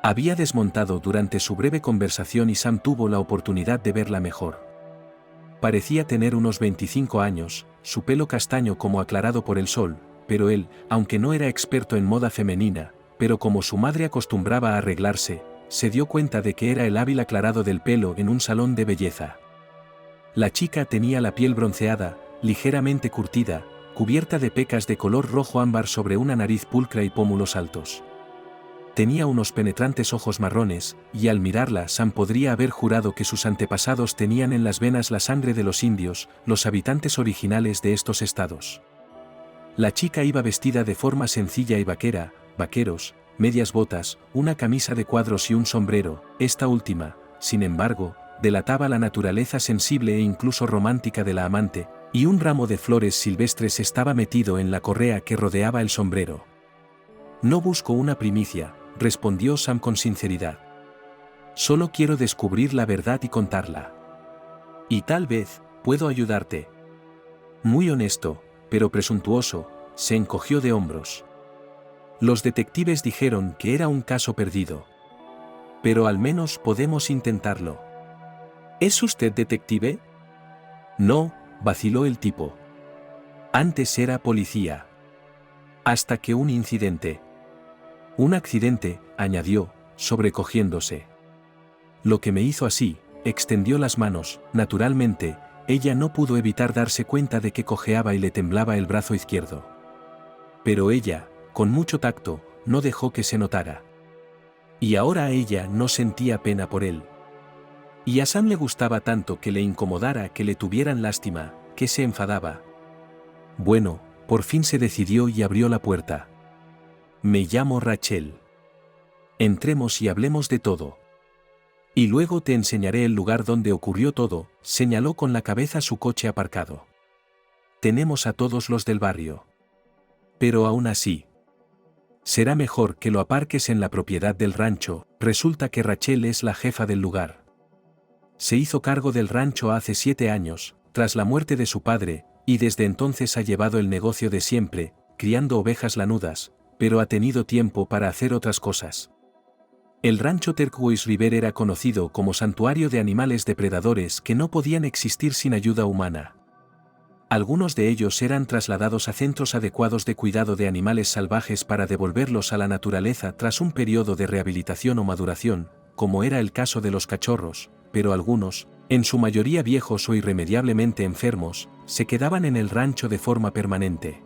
B: Había desmontado durante su breve conversación y Sam tuvo la oportunidad de verla mejor. Parecía tener unos 25 años, su pelo castaño como aclarado por el sol, pero él, aunque no era experto en moda femenina, pero como su madre acostumbraba a arreglarse, se dio cuenta de que era el hábil aclarado del pelo en un salón de belleza. La chica tenía la piel bronceada, ligeramente curtida, cubierta de pecas de color rojo ámbar sobre una nariz pulcra y pómulos altos. Tenía unos penetrantes ojos marrones, y al mirarla Sam podría haber jurado que sus antepasados tenían en las venas la sangre de los indios, los habitantes originales de estos estados. La chica iba vestida de forma sencilla y vaquera, vaqueros, medias botas, una camisa de cuadros y un sombrero. Esta última, sin embargo, delataba la naturaleza sensible e incluso romántica de la amante, y un ramo de flores silvestres estaba metido en la correa que rodeaba el sombrero. No busco una primicia, respondió Sam con sinceridad. Solo quiero descubrir la verdad y contarla. Y tal vez, puedo ayudarte. Muy honesto, pero presuntuoso, se encogió de hombros. Los detectives dijeron que era un caso perdido. Pero al menos podemos intentarlo. ¿Es usted detective? No, vaciló el tipo. Antes era policía. Hasta que un incidente. Un accidente, añadió, sobrecogiéndose. Lo que me hizo así, extendió las manos. Naturalmente, ella no pudo evitar darse cuenta de que cojeaba y le temblaba el brazo izquierdo. Pero ella, con mucho tacto, no dejó que se notara. Y ahora ella no sentía pena por él. Y a Sam le gustaba tanto que le incomodara que le tuvieran lástima, que se enfadaba. Bueno, por fin se decidió y abrió la puerta. Me llamo Rachel. Entremos y hablemos de todo. Y luego te enseñaré el lugar donde ocurrió todo, señaló con la cabeza su coche aparcado. Tenemos a todos los del barrio. Pero aún así, será mejor que lo aparques en la propiedad del rancho. Resulta que Rachel es la jefa del lugar. Se hizo cargo del rancho hace 7 años, tras la muerte de su padre, y desde entonces ha llevado el negocio de siempre, criando ovejas lanudas, pero ha tenido tiempo para hacer otras cosas. El rancho Turquoise River era conocido como santuario de animales depredadores que no podían existir sin ayuda humana. Algunos de ellos eran trasladados a centros adecuados de cuidado de animales salvajes para devolverlos a la naturaleza tras un periodo de rehabilitación o maduración, como era el caso de los cachorros, pero algunos, en su mayoría viejos o irremediablemente enfermos, se quedaban en el rancho de forma permanente.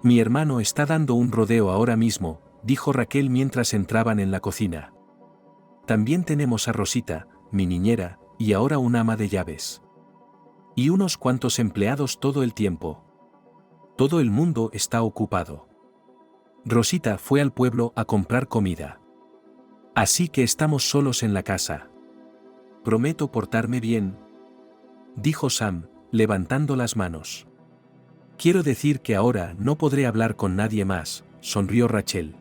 B: Mi hermano está dando un rodeo ahora mismo, dijo Raquel mientras entraban en la cocina. También tenemos a Rosita, mi niñera, y ahora un ama de llaves. Y unos cuantos empleados todo el tiempo. Todo el mundo está ocupado. Rosita fue al pueblo a comprar comida. Así que estamos solos en la casa. Prometo portarme bien, dijo Sam, levantando las manos. Quiero decir que ahora no podré hablar con nadie más, sonrió Rachel.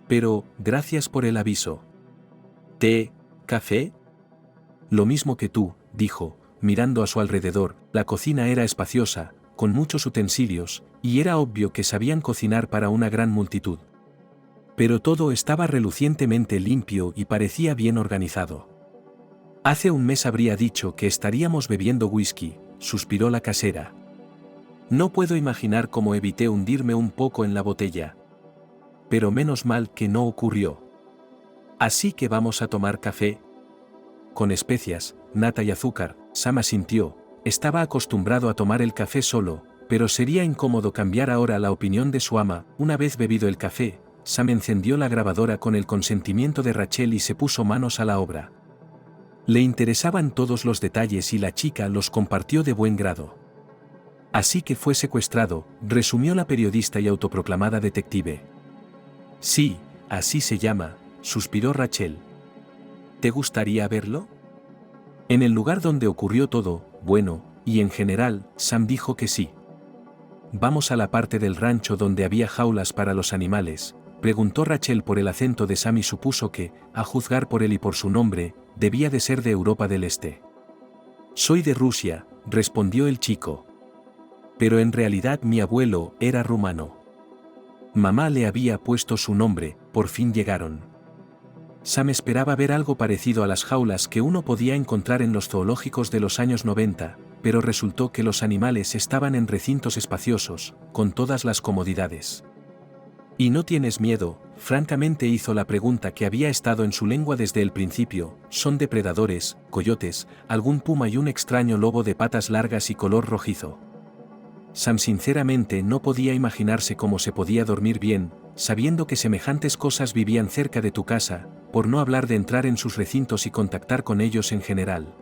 B: Pero, gracias por el aviso. ¿Té? ¿Café? Lo mismo que tú, dijo, mirando a su alrededor. La cocina era espaciosa, con muchos utensilios, y era obvio que sabían cocinar para una gran multitud. Pero todo estaba relucientemente limpio y parecía bien organizado. Hace un mes habría dicho que estaríamos bebiendo whisky, suspiró la casera. No puedo imaginar cómo evité hundirme un poco en la botella. Pero menos mal que no ocurrió. Así que vamos a tomar café. Con especias, nata y azúcar. Sam asintió. Estaba acostumbrado a tomar el café solo, pero sería incómodo cambiar ahora la opinión de su ama. Una vez bebido el café, Sam encendió la grabadora con el consentimiento de Rachel y se puso manos a la obra. Le interesaban todos los detalles y la chica los compartió de buen grado. Así que fue secuestrado, resumió la periodista y autoproclamada detective. Sí, así se llama, suspiró Rachel. ¿Te gustaría verlo? En el lugar donde ocurrió todo, bueno, y en general, Sam dijo que sí. ¿Vamos a la parte del rancho donde había jaulas para los animales?, preguntó Rachel por el acento de Sam y supuso que, a juzgar por él y por su nombre, debía de ser de Europa del Este. Soy de Rusia, respondió el chico. Pero en realidad mi abuelo era rumano. Mamá le había puesto su nombre. Por fin llegaron. Sam esperaba ver algo parecido a las jaulas que uno podía encontrar en los zoológicos de los años 90, pero resultó que los animales estaban en recintos espaciosos, con todas las comodidades. ¿Y no tienes miedo? Francamente hizo la pregunta que había estado en su lengua desde el principio. Son depredadores, coyotes, algún puma y un extraño lobo de patas largas y color rojizo. Sam sinceramente no podía imaginarse cómo se podía dormir bien, sabiendo que semejantes cosas vivían cerca de tu casa, por no hablar de entrar en sus recintos y contactar con ellos en general.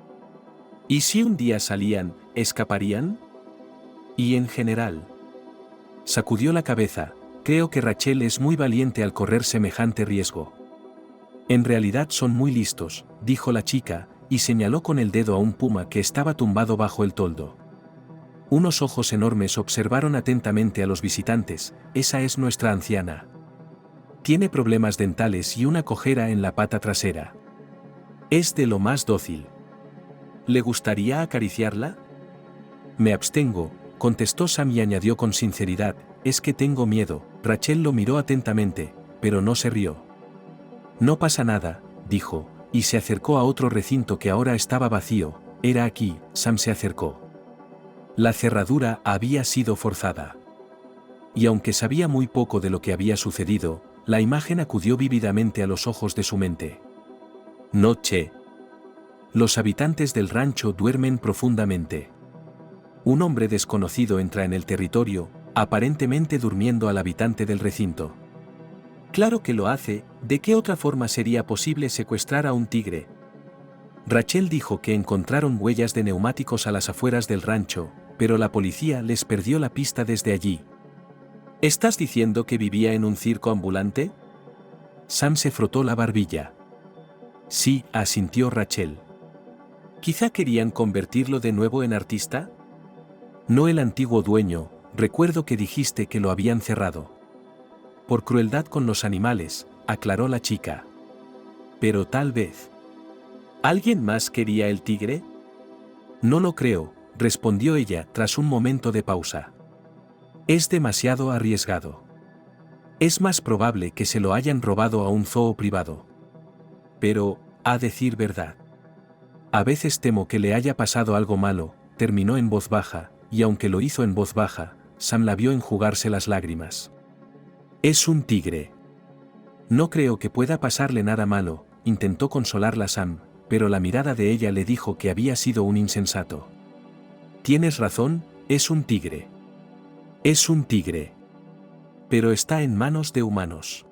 B: ¿Y si un día salían, escaparían? Y en general. Sacudió la cabeza. Creo que Rachel es muy valiente al correr semejante riesgo. En realidad son muy listos, dijo la chica, y señaló con el dedo a un puma que estaba tumbado bajo el toldo. Unos ojos enormes observaron atentamente a los visitantes. Esa es nuestra anciana. Tiene problemas dentales y una cojera en la pata trasera. Es de lo más dócil. ¿Le gustaría acariciarla? Me abstengo, contestó Sam y añadió con sinceridad, es que tengo miedo. Rachel lo miró atentamente, pero no se rió. No pasa nada, dijo, y se acercó a otro recinto que ahora estaba vacío. Era aquí. Sam se acercó. La cerradura había sido forzada. Y aunque sabía muy poco de lo que había sucedido, la imagen acudió vívidamente a los ojos de su mente. Noche. Los habitantes del rancho duermen profundamente. Un hombre desconocido entra en el territorio, aparentemente durmiendo al habitante del recinto. Claro que lo hace. ¿De qué otra forma sería posible secuestrar a un tigre? Rachel dijo que encontraron huellas de neumáticos a las afueras del rancho, pero la policía les perdió la pista desde allí. ¿Estás diciendo que vivía en un circo ambulante? Sam se frotó la barbilla. Sí, asintió Rachel. ¿Quizá querían convertirlo de nuevo en artista? No el antiguo dueño, recuerdo que dijiste que lo habían cerrado. Por crueldad con los animales, aclaró la chica. Pero tal vez. ¿Alguien más quería el tigre? No lo creo, respondió ella tras un momento de pausa. Es demasiado arriesgado. Es más probable que se lo hayan robado a un zoo privado. Pero, a decir verdad, a veces temo que le haya pasado algo malo, terminó en voz baja, y aunque lo hizo en voz baja, Sam la vio enjugarse las lágrimas. Es un tigre. No creo que pueda pasarle nada malo, intentó consolarla Sam, pero la mirada de ella le dijo que había sido un insensato. Tienes razón, es un tigre. Es un tigre. Pero está en manos de humanos.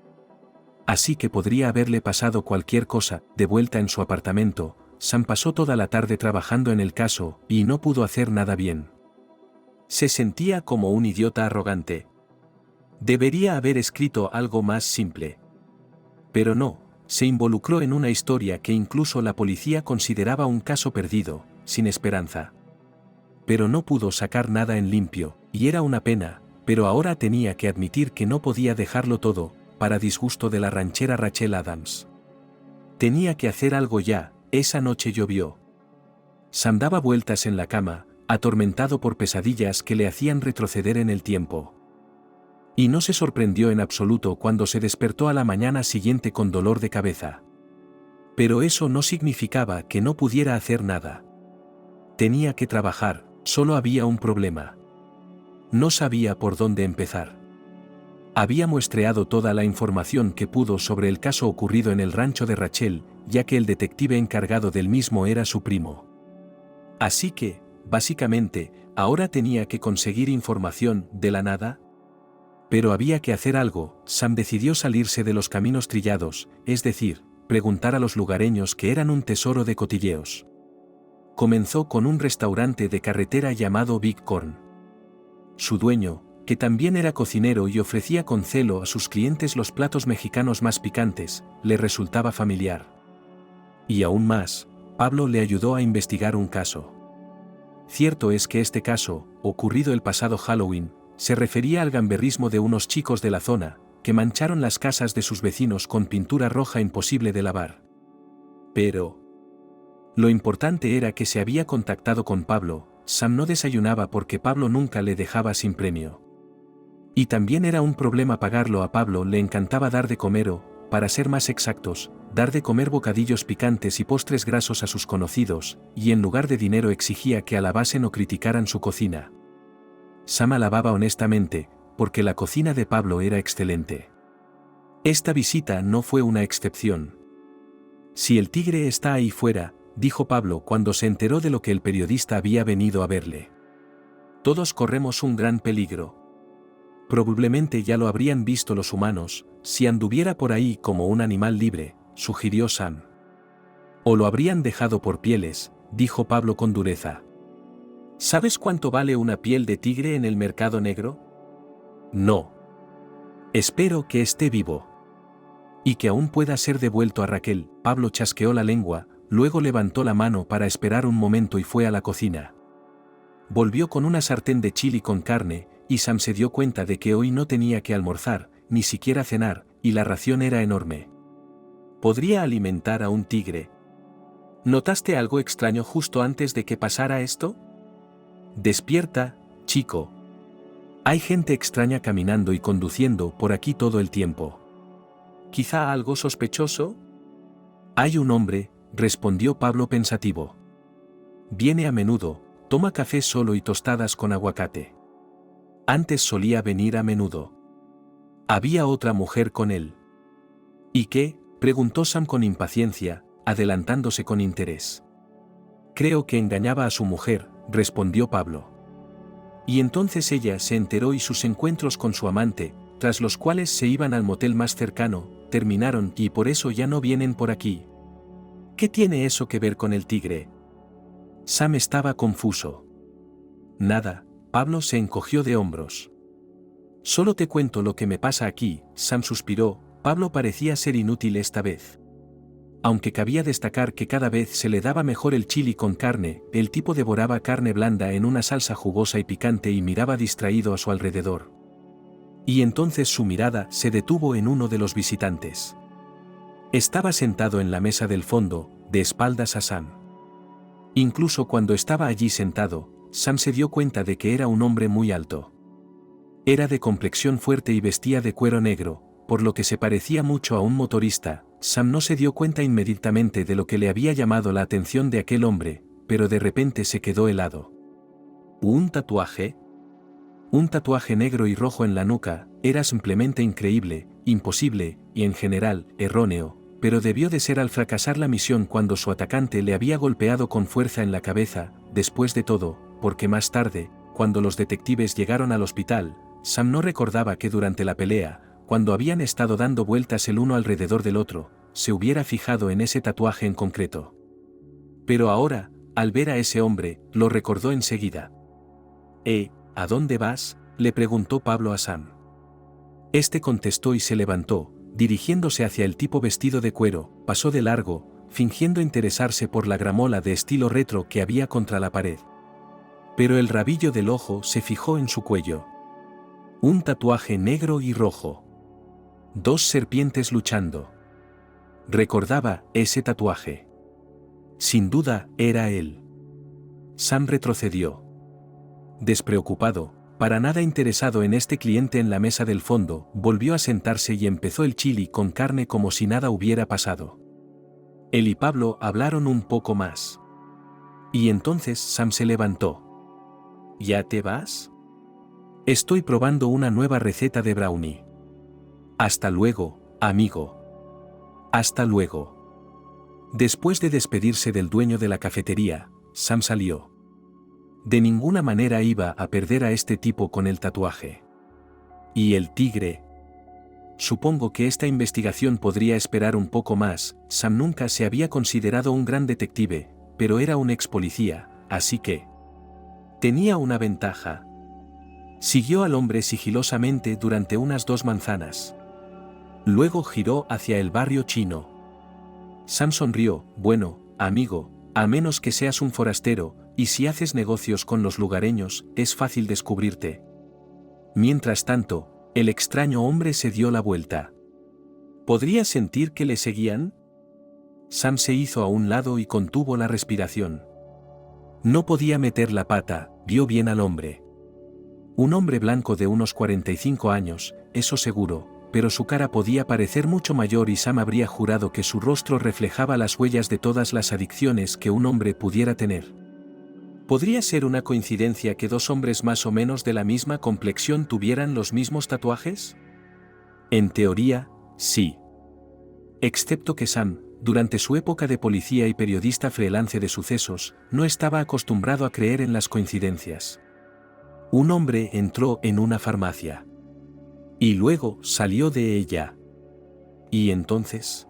B: Así que podría haberle pasado cualquier cosa. De vuelta en su apartamento, Sam pasó toda la tarde trabajando en el caso, y no pudo hacer nada bien. Se sentía como un idiota arrogante. Debería haber escrito algo más simple. Pero no, se involucró en una historia que incluso la policía consideraba un caso perdido, sin esperanza. Pero no pudo sacar nada en limpio, y era una pena, pero ahora tenía que admitir que no podía dejarlo todo, para disgusto de la ranchera Rachel Adams. Tenía que hacer algo ya. Esa noche llovió. Sam daba vueltas en la cama, atormentado por pesadillas que le hacían retroceder en el tiempo. Y no se sorprendió en absoluto cuando se despertó a la mañana siguiente con dolor de cabeza. Pero eso no significaba que no pudiera hacer nada. Tenía que trabajar, solo había un problema. No sabía por dónde empezar. Había muestreado toda la información que pudo sobre el caso ocurrido en el rancho de Rachel, ya que el detective encargado del mismo era su primo. Así que, básicamente, ahora tenía que conseguir información de la nada. Pero había que hacer algo. Sam decidió salirse de los caminos trillados, es decir, preguntar a los lugareños que eran un tesoro de cotilleos. Comenzó con un restaurante de carretera llamado Big Corn. Su dueño, que también era cocinero y ofrecía con celo a sus clientes los platos mexicanos más picantes, le resultaba familiar. Y aún más, Pablo le ayudó a investigar un caso. Cierto es que este caso, ocurrido el pasado Halloween, se refería al gamberrismo de unos chicos de la zona, que mancharon las casas de sus vecinos con pintura roja imposible de lavar. Pero lo importante era que se había contactado con Pablo. Sam no desayunaba porque Pablo nunca le dejaba sin premio. Y también era un problema pagarlo. A Pablo le encantaba dar de comer o, para ser más exactos, dar de comer bocadillos picantes y postres grasos a sus conocidos, y en lugar de dinero exigía que alabasen o criticaran su cocina. Sam alababa honestamente, porque la cocina de Pablo era excelente. Esta visita no fue una excepción. Si el tigre está ahí fuera, dijo Pablo cuando se enteró de lo que el periodista había venido a verle. Todos corremos un gran peligro. Probablemente ya lo habrían visto los humanos, si anduviera por ahí como un animal libre, sugirió Sam. O lo habrían dejado por pieles, dijo Pablo con dureza. ¿Sabes cuánto vale una piel de tigre en el mercado negro? No. Espero que esté vivo. Y que aún pueda ser devuelto a Raquel. Pablo chasqueó la lengua, luego levantó la mano para esperar un momento y fue a la cocina. Volvió con una sartén de chili con carne, y Sam se dio cuenta de que hoy no tenía que almorzar, ni siquiera cenar, y la ración era enorme. ¿Podría alimentar a un tigre? ¿Notaste algo extraño justo antes de que pasara esto? Despierta, chico. Hay gente extraña caminando y conduciendo por aquí todo el tiempo. ¿Quizá algo sospechoso? Hay un hombre, respondió Pablo pensativo. Viene a menudo, toma café solo y tostadas con aguacate. Antes solía venir a menudo. Había otra mujer con él. ¿Y qué? Preguntó Sam con impaciencia, adelantándose con interés. Creo que engañaba a su mujer, respondió Pablo. Y entonces ella se enteró y sus encuentros con su amante, tras los cuales se iban al motel más cercano, terminaron y por eso ya no vienen por aquí. ¿Qué tiene eso que ver con el tigre? Sam estaba confuso. Nada, Pablo se encogió de hombros. Solo te cuento lo que me pasa aquí, Sam suspiró. Pablo parecía ser inútil esta vez. Aunque cabía destacar que cada vez se le daba mejor el chili con carne, el tipo devoraba carne blanda en una salsa jugosa y picante y miraba distraído a su alrededor. Y entonces su mirada se detuvo en uno de los visitantes. Estaba sentado en la mesa del fondo, de espaldas a Sam. Incluso cuando estaba allí sentado, Sam se dio cuenta de que era un hombre muy alto. Era de complexión fuerte y vestía de cuero negro, por lo que se parecía mucho a un motorista. Sam no se dio cuenta inmediatamente de lo que le había llamado la atención de aquel hombre, pero de repente se quedó helado. ¿Un tatuaje? Un tatuaje negro y rojo en la nuca, era simplemente increíble, imposible, y en general, erróneo, pero debió de ser al fracasar la misión cuando su atacante le había golpeado con fuerza en la cabeza, después de todo, porque más tarde, cuando los detectives llegaron al hospital, Sam no recordaba que durante la pelea, cuando habían estado dando vueltas el uno alrededor del otro, se hubiera fijado en ese tatuaje en concreto. Pero ahora, al ver a ese hombre, lo recordó enseguida. ¿A dónde vas?, le preguntó Pablo a Sam. Este contestó y se levantó, dirigiéndose hacia el tipo vestido de cuero, pasó de largo, fingiendo interesarse por la gramola de estilo retro que había contra la pared. Pero el rabillo del ojo se fijó en su cuello. Un tatuaje negro y rojo. 2 serpientes luchando. Recordaba ese tatuaje. Sin duda, era él. Sam retrocedió. Despreocupado, para nada interesado en este cliente en la mesa del fondo, volvió a sentarse y empezó el chili con carne como si nada hubiera pasado. Él y Pablo hablaron un poco más. Y entonces Sam se levantó. ¿Ya te vas? Estoy probando una nueva receta de brownie. Hasta luego, amigo. Hasta luego. Después de despedirse del dueño de la cafetería, Sam salió. De ninguna manera iba a perder a este tipo con el tatuaje. ¿Y el tigre? Supongo que esta investigación podría esperar un poco más. Sam nunca se había considerado un gran detective, pero era un ex policía, así que tenía una ventaja. Siguió al hombre sigilosamente durante unas 2 manzanas. Luego giró hacia el barrio chino. Sam sonrió. Bueno, amigo, a menos que seas un forastero, y si haces negocios con los lugareños, es fácil descubrirte. Mientras tanto, el extraño hombre se dio la vuelta. ¿Podría sentir que le seguían? Sam se hizo a un lado y contuvo la respiración. No podía meter la pata, vio bien al hombre. Un hombre blanco de unos 45 años, eso seguro, pero su cara podía parecer mucho mayor y Sam habría jurado que su rostro reflejaba las huellas de todas las adicciones que un hombre pudiera tener. ¿Podría ser una coincidencia que 2 hombres más o menos de la misma complexión tuvieran los mismos tatuajes? En teoría, sí. Excepto que Sam, durante su época de policía y periodista freelance de sucesos, no estaba acostumbrado a creer en las coincidencias. Un hombre entró en una farmacia. Y luego salió de ella. ¿Y entonces?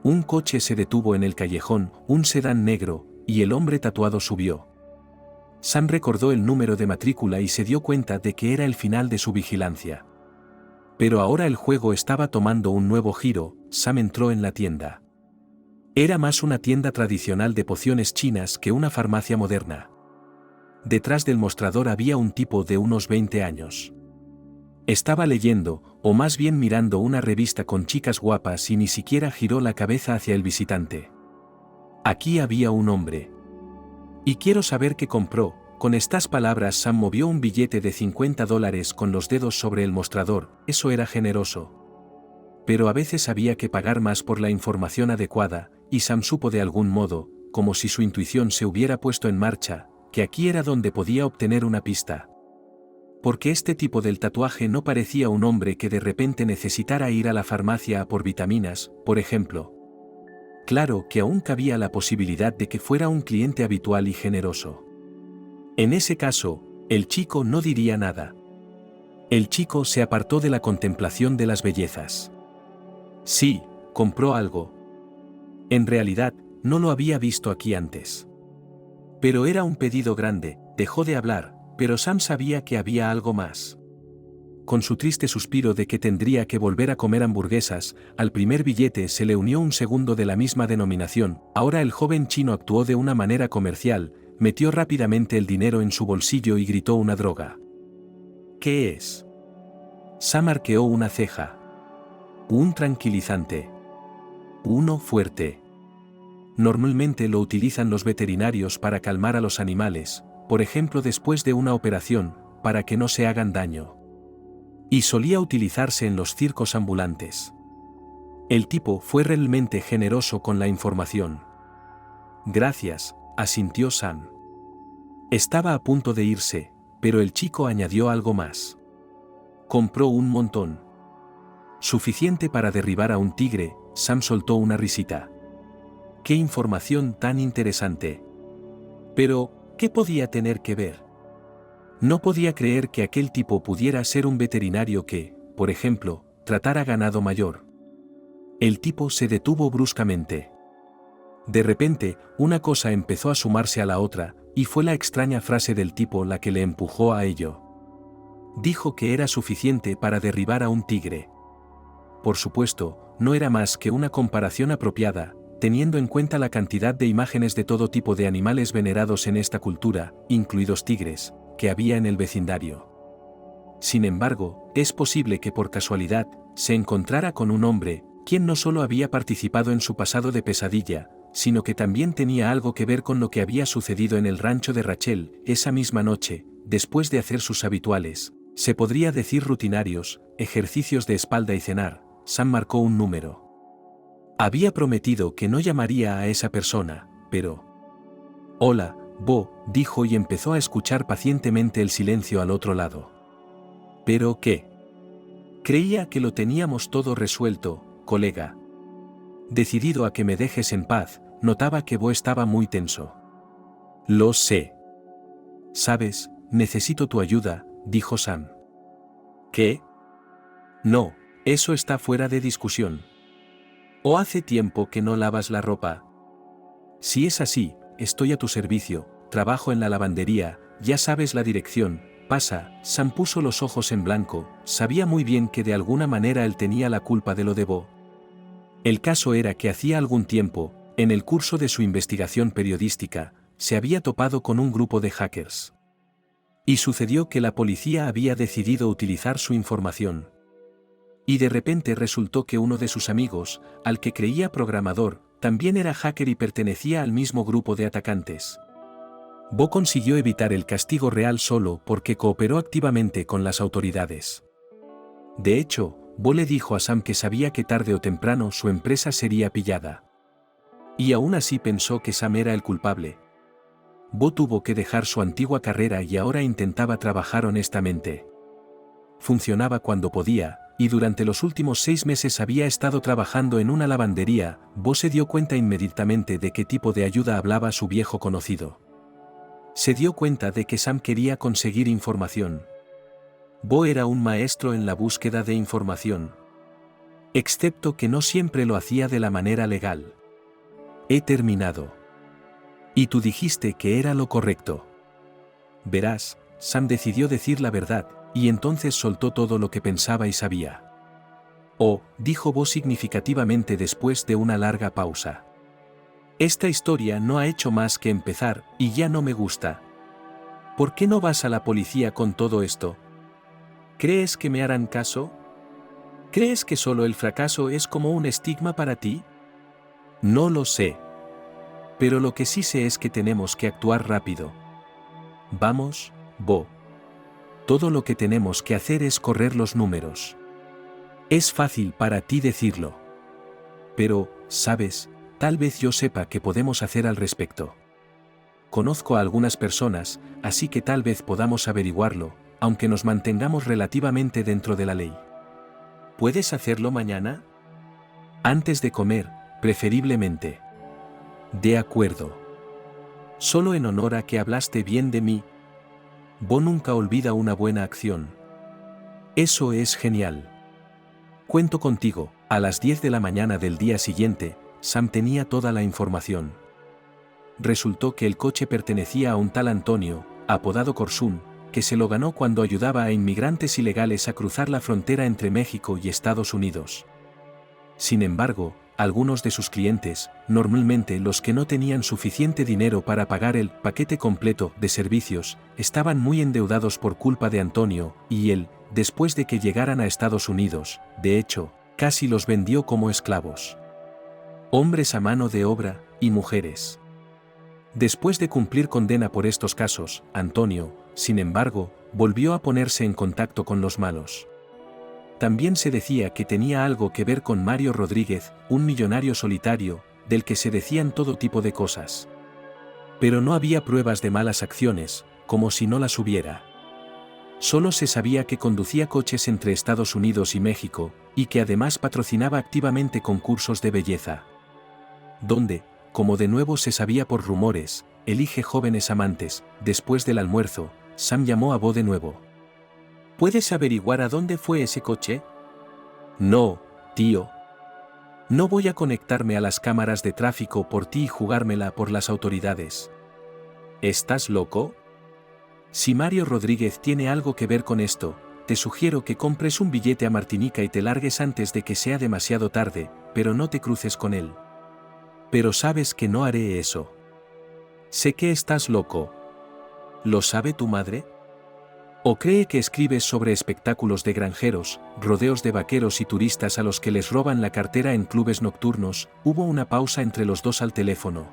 B: Un coche se detuvo en el callejón, un sedán negro, y el hombre tatuado subió. Sam recordó el número de matrícula y se dio cuenta de que era el final de su vigilancia. Pero ahora el juego estaba tomando un nuevo giro. Sam entró en la tienda. Era más una tienda tradicional de pociones chinas que una farmacia moderna. Detrás del mostrador había un tipo de unos 20 años. Estaba leyendo, o más bien mirando una revista con chicas guapas y ni siquiera giró la cabeza hacia el visitante. Aquí había un hombre. Y quiero saber qué compró. Con estas palabras Sam movió un billete de $50 con los dedos sobre el mostrador. Eso era generoso. Pero a veces había que pagar más por la información adecuada, y Sam supo de algún modo, como si su intuición se hubiera puesto en marcha, que aquí era donde podía obtener una pista. Porque este tipo del tatuaje no parecía un hombre que de repente necesitara ir a la farmacia a por vitaminas, por ejemplo. Claro que aún cabía la posibilidad de que fuera un cliente habitual y generoso. En ese caso, el chico no diría nada. El chico se apartó de la contemplación de las bellezas. Sí, compró algo. En realidad, no lo había visto aquí antes. Pero era un pedido grande, dejó de hablar, pero Sam sabía que había algo más. Con su triste suspiro de que tendría que volver a comer hamburguesas, al primer billete se le unió un segundo de la misma denominación. Ahora el joven chino actuó de una manera comercial, metió rápidamente el dinero en su bolsillo y gritó una droga. ¿Qué es? Sam arqueó una ceja. Un tranquilizante. Uno fuerte. Normalmente lo utilizan los veterinarios para calmar a los animales, por ejemplo después de una operación, para que no se hagan daño. Y solía utilizarse en los circos ambulantes. El tipo fue realmente generoso con la información. Gracias, asintió Sam. Estaba a punto de irse, pero el chico añadió algo más. Compró un montón. Suficiente para derribar a un tigre. Sam soltó una risita. ¡Qué información tan interesante! Pero, ¿qué podía tener que ver? No podía creer que aquel tipo pudiera ser un veterinario que, por ejemplo, tratara ganado mayor. El tipo se detuvo bruscamente. De repente, una cosa empezó a sumarse a la otra, y fue la extraña frase del tipo la que le empujó a ello. Dijo que era suficiente para derribar a un tigre. Por supuesto, no era más que una comparación apropiada, teniendo en cuenta la cantidad de imágenes de todo tipo de animales venerados en esta cultura, incluidos tigres, que había en el vecindario. Sin embargo, es posible que por casualidad, se encontrara con un hombre, quien no solo había participado en su pasado de pesadilla, sino que también tenía algo que ver con lo que había sucedido en el rancho de Rachel, esa misma noche, después de hacer sus habituales, se podría decir rutinarios, ejercicios de espalda y cenar. Sam marcó un número. Había prometido que no llamaría a esa persona, pero... Hola, Bo, dijo y empezó a escuchar pacientemente el silencio al otro lado. ¿Pero qué? Creía que lo teníamos todo resuelto, colega. Decidido a que me dejes en paz, notaba que Bo estaba muy tenso. Lo sé. Sabes, necesito tu ayuda, dijo Sam. ¿Qué? No, eso está fuera de discusión. ¿O hace tiempo que no lavas la ropa? Si es así, estoy a tu servicio, trabajo en la lavandería, ya sabes la dirección, pasa. Sam puso los ojos en blanco, sabía muy bien que de alguna manera él tenía la culpa de lo de Bo. El caso era que hacía algún tiempo, en el curso de su investigación periodística, se había topado con un grupo de hackers. Y sucedió que la policía había decidido utilizar su información. Y de repente resultó que uno de sus amigos, al que creía programador, también era hacker y pertenecía al mismo grupo de atacantes. Bo consiguió evitar el castigo real solo porque cooperó activamente con las autoridades. De hecho, Bo le dijo a Sam que sabía que tarde o temprano su empresa sería pillada. Y aún así pensó que Sam era el culpable. Bo tuvo que dejar su antigua carrera y ahora intentaba trabajar honestamente. Funcionaba cuando podía, y durante los últimos 6 meses había estado trabajando en una lavandería. Bo se dio cuenta inmediatamente de qué tipo de ayuda hablaba su viejo conocido. Se dio cuenta de que Sam quería conseguir información. Bo era un maestro en la búsqueda de información. Excepto que no siempre lo hacía de la manera legal. He terminado. Y tú dijiste que era lo correcto. Verás, Sam decidió decir la verdad, y entonces soltó todo lo que pensaba y sabía. Oh, dijo Bo significativamente después de una larga pausa. Esta historia no ha hecho más que empezar, y ya no me gusta. ¿Por qué no vas a la policía con todo esto? ¿Crees que me harán caso? ¿Crees que solo el fracaso es como un estigma para ti? No lo sé. Pero lo que sí sé es que tenemos que actuar rápido. Vamos, Bo. Todo lo que tenemos que hacer es correr los números. Es fácil para ti decirlo. Pero, ¿sabes? Tal vez yo sepa qué podemos hacer al respecto. Conozco a algunas personas, así que tal vez podamos averiguarlo, aunque nos mantengamos relativamente dentro de la ley. ¿Puedes hacerlo mañana? Antes de comer, preferiblemente. De acuerdo. Solo en honor a que hablaste bien de mí. Bo nunca olvida una buena acción. Eso es genial. Cuento contigo. A las 10 de la mañana del día siguiente, Sam tenía toda la información. Resultó que el coche pertenecía a un tal Antonio, apodado Corsun, que se lo ganó cuando ayudaba a inmigrantes ilegales a cruzar la frontera entre México y Estados Unidos. Sin embargo, algunos de sus clientes, normalmente los que no tenían suficiente dinero para pagar el paquete completo de servicios, estaban muy endeudados por culpa de Antonio, y él, después de que llegaran a Estados Unidos, de hecho, casi los vendió como esclavos. Hombres a mano de obra, y mujeres. Después de cumplir condena por estos casos, Antonio, sin embargo, volvió a ponerse en contacto con los malos. También se decía que tenía algo que ver con Mario Rodríguez, un millonario solitario, del que se decían todo tipo de cosas. Pero no había pruebas de malas acciones, como si no las hubiera. Solo se sabía que conducía coches entre Estados Unidos y México, y que además patrocinaba activamente concursos de belleza. Donde, como de nuevo se sabía por rumores, elige jóvenes amantes. Después del almuerzo, Sam llamó a Bo de nuevo.
C: ¿Puedes averiguar a dónde fue ese coche?
B: No, tío. No voy a conectarme a las cámaras de tráfico por ti y jugármela por las autoridades.
C: ¿Estás loco?
B: Si Mario Rodríguez tiene algo que ver con esto, te sugiero que compres un billete a Martinica y te largues antes de que sea demasiado tarde, pero no te cruces con él. Pero sabes que no haré eso. Sé que estás loco. ¿Lo sabe tu madre? ¿O cree que escribes sobre espectáculos de granjeros, rodeos de vaqueros y turistas a los que les roban la cartera en clubes nocturnos? Hubo una pausa entre los dos al teléfono.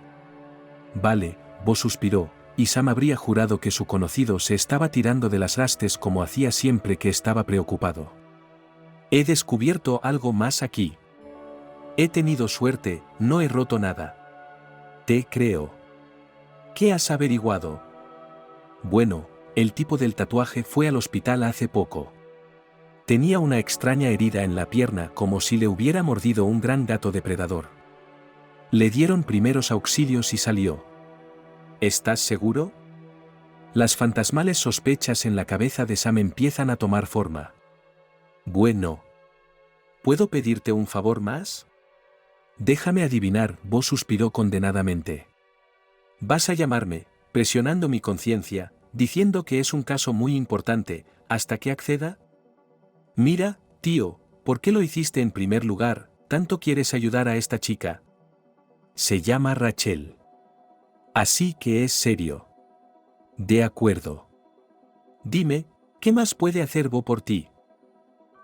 B: Vale, Bo suspiró, y Sam habría jurado que su conocido se estaba tirando de las rastes como hacía siempre que estaba preocupado. He descubierto algo más aquí. He tenido suerte, no he roto nada. Te creo. ¿Qué has averiguado? Bueno, el tipo del tatuaje fue al hospital hace poco. Tenía una extraña herida en la pierna como si le hubiera mordido un gran gato depredador. Le dieron primeros auxilios y salió. ¿Estás seguro? Las fantasmales sospechas en la cabeza de Sam empiezan a tomar forma. Bueno. ¿Puedo pedirte un favor más? Déjame adivinar, Bo suspiró condenadamente. Vas a llamarme, presionando mi conciencia, diciendo que es un caso muy importante, ¿hasta que acceda? Mira, tío, ¿por qué lo hiciste en primer lugar? ¿Tanto quieres ayudar a esta chica? Se llama Rachel. Así que es serio. De acuerdo. Dime, ¿qué más puede hacer Bo por ti?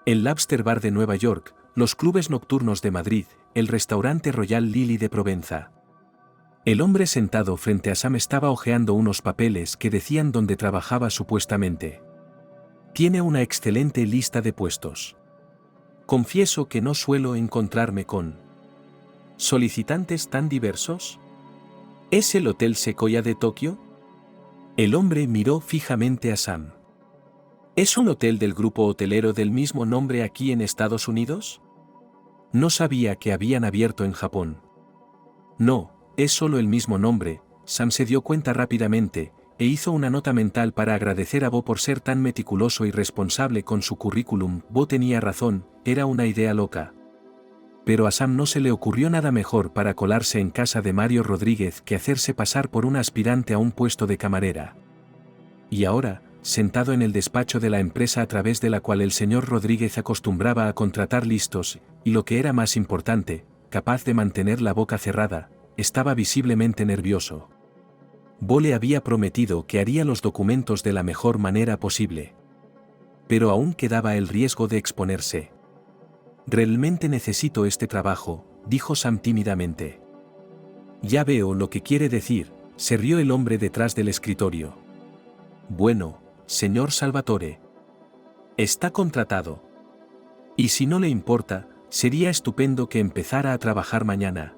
B: El Lobster Bar de Nueva York, los clubes nocturnos de Madrid, el restaurante Royal Lily de Provenza. El hombre sentado frente a Sam estaba hojeando unos papeles que decían dónde trabajaba supuestamente. Tiene una excelente lista de puestos. Confieso que no suelo encontrarme con solicitantes tan diversos. ¿Es el Hotel Sequoia de Tokio? El hombre miró fijamente a Sam. ¿Es un hotel del grupo hotelero del mismo nombre aquí en Estados Unidos? No sabía que habían abierto en Japón. No, es solo el mismo nombre. Sam se dio cuenta rápidamente, e hizo una nota mental para agradecer a Bo por ser tan meticuloso y responsable con su currículum. Bo tenía razón, era una idea loca. Pero a Sam no se le ocurrió nada mejor para colarse en casa de Mario Rodríguez que hacerse pasar por una aspirante a un puesto de camarera. Y ahora, sentado en el despacho de la empresa a través de la cual el señor Rodríguez acostumbraba a contratar listos, y lo que era más importante, capaz de mantener la boca cerrada, estaba visiblemente nervioso. Bo le había prometido que haría los documentos de la mejor manera posible. Pero aún quedaba el riesgo de exponerse. Realmente necesito este trabajo, dijo Sam tímidamente. Ya veo lo que quiere decir, se rió el hombre detrás del escritorio. Bueno, señor Salvatore. Está contratado. Y si no le importa, sería estupendo que empezara a trabajar mañana.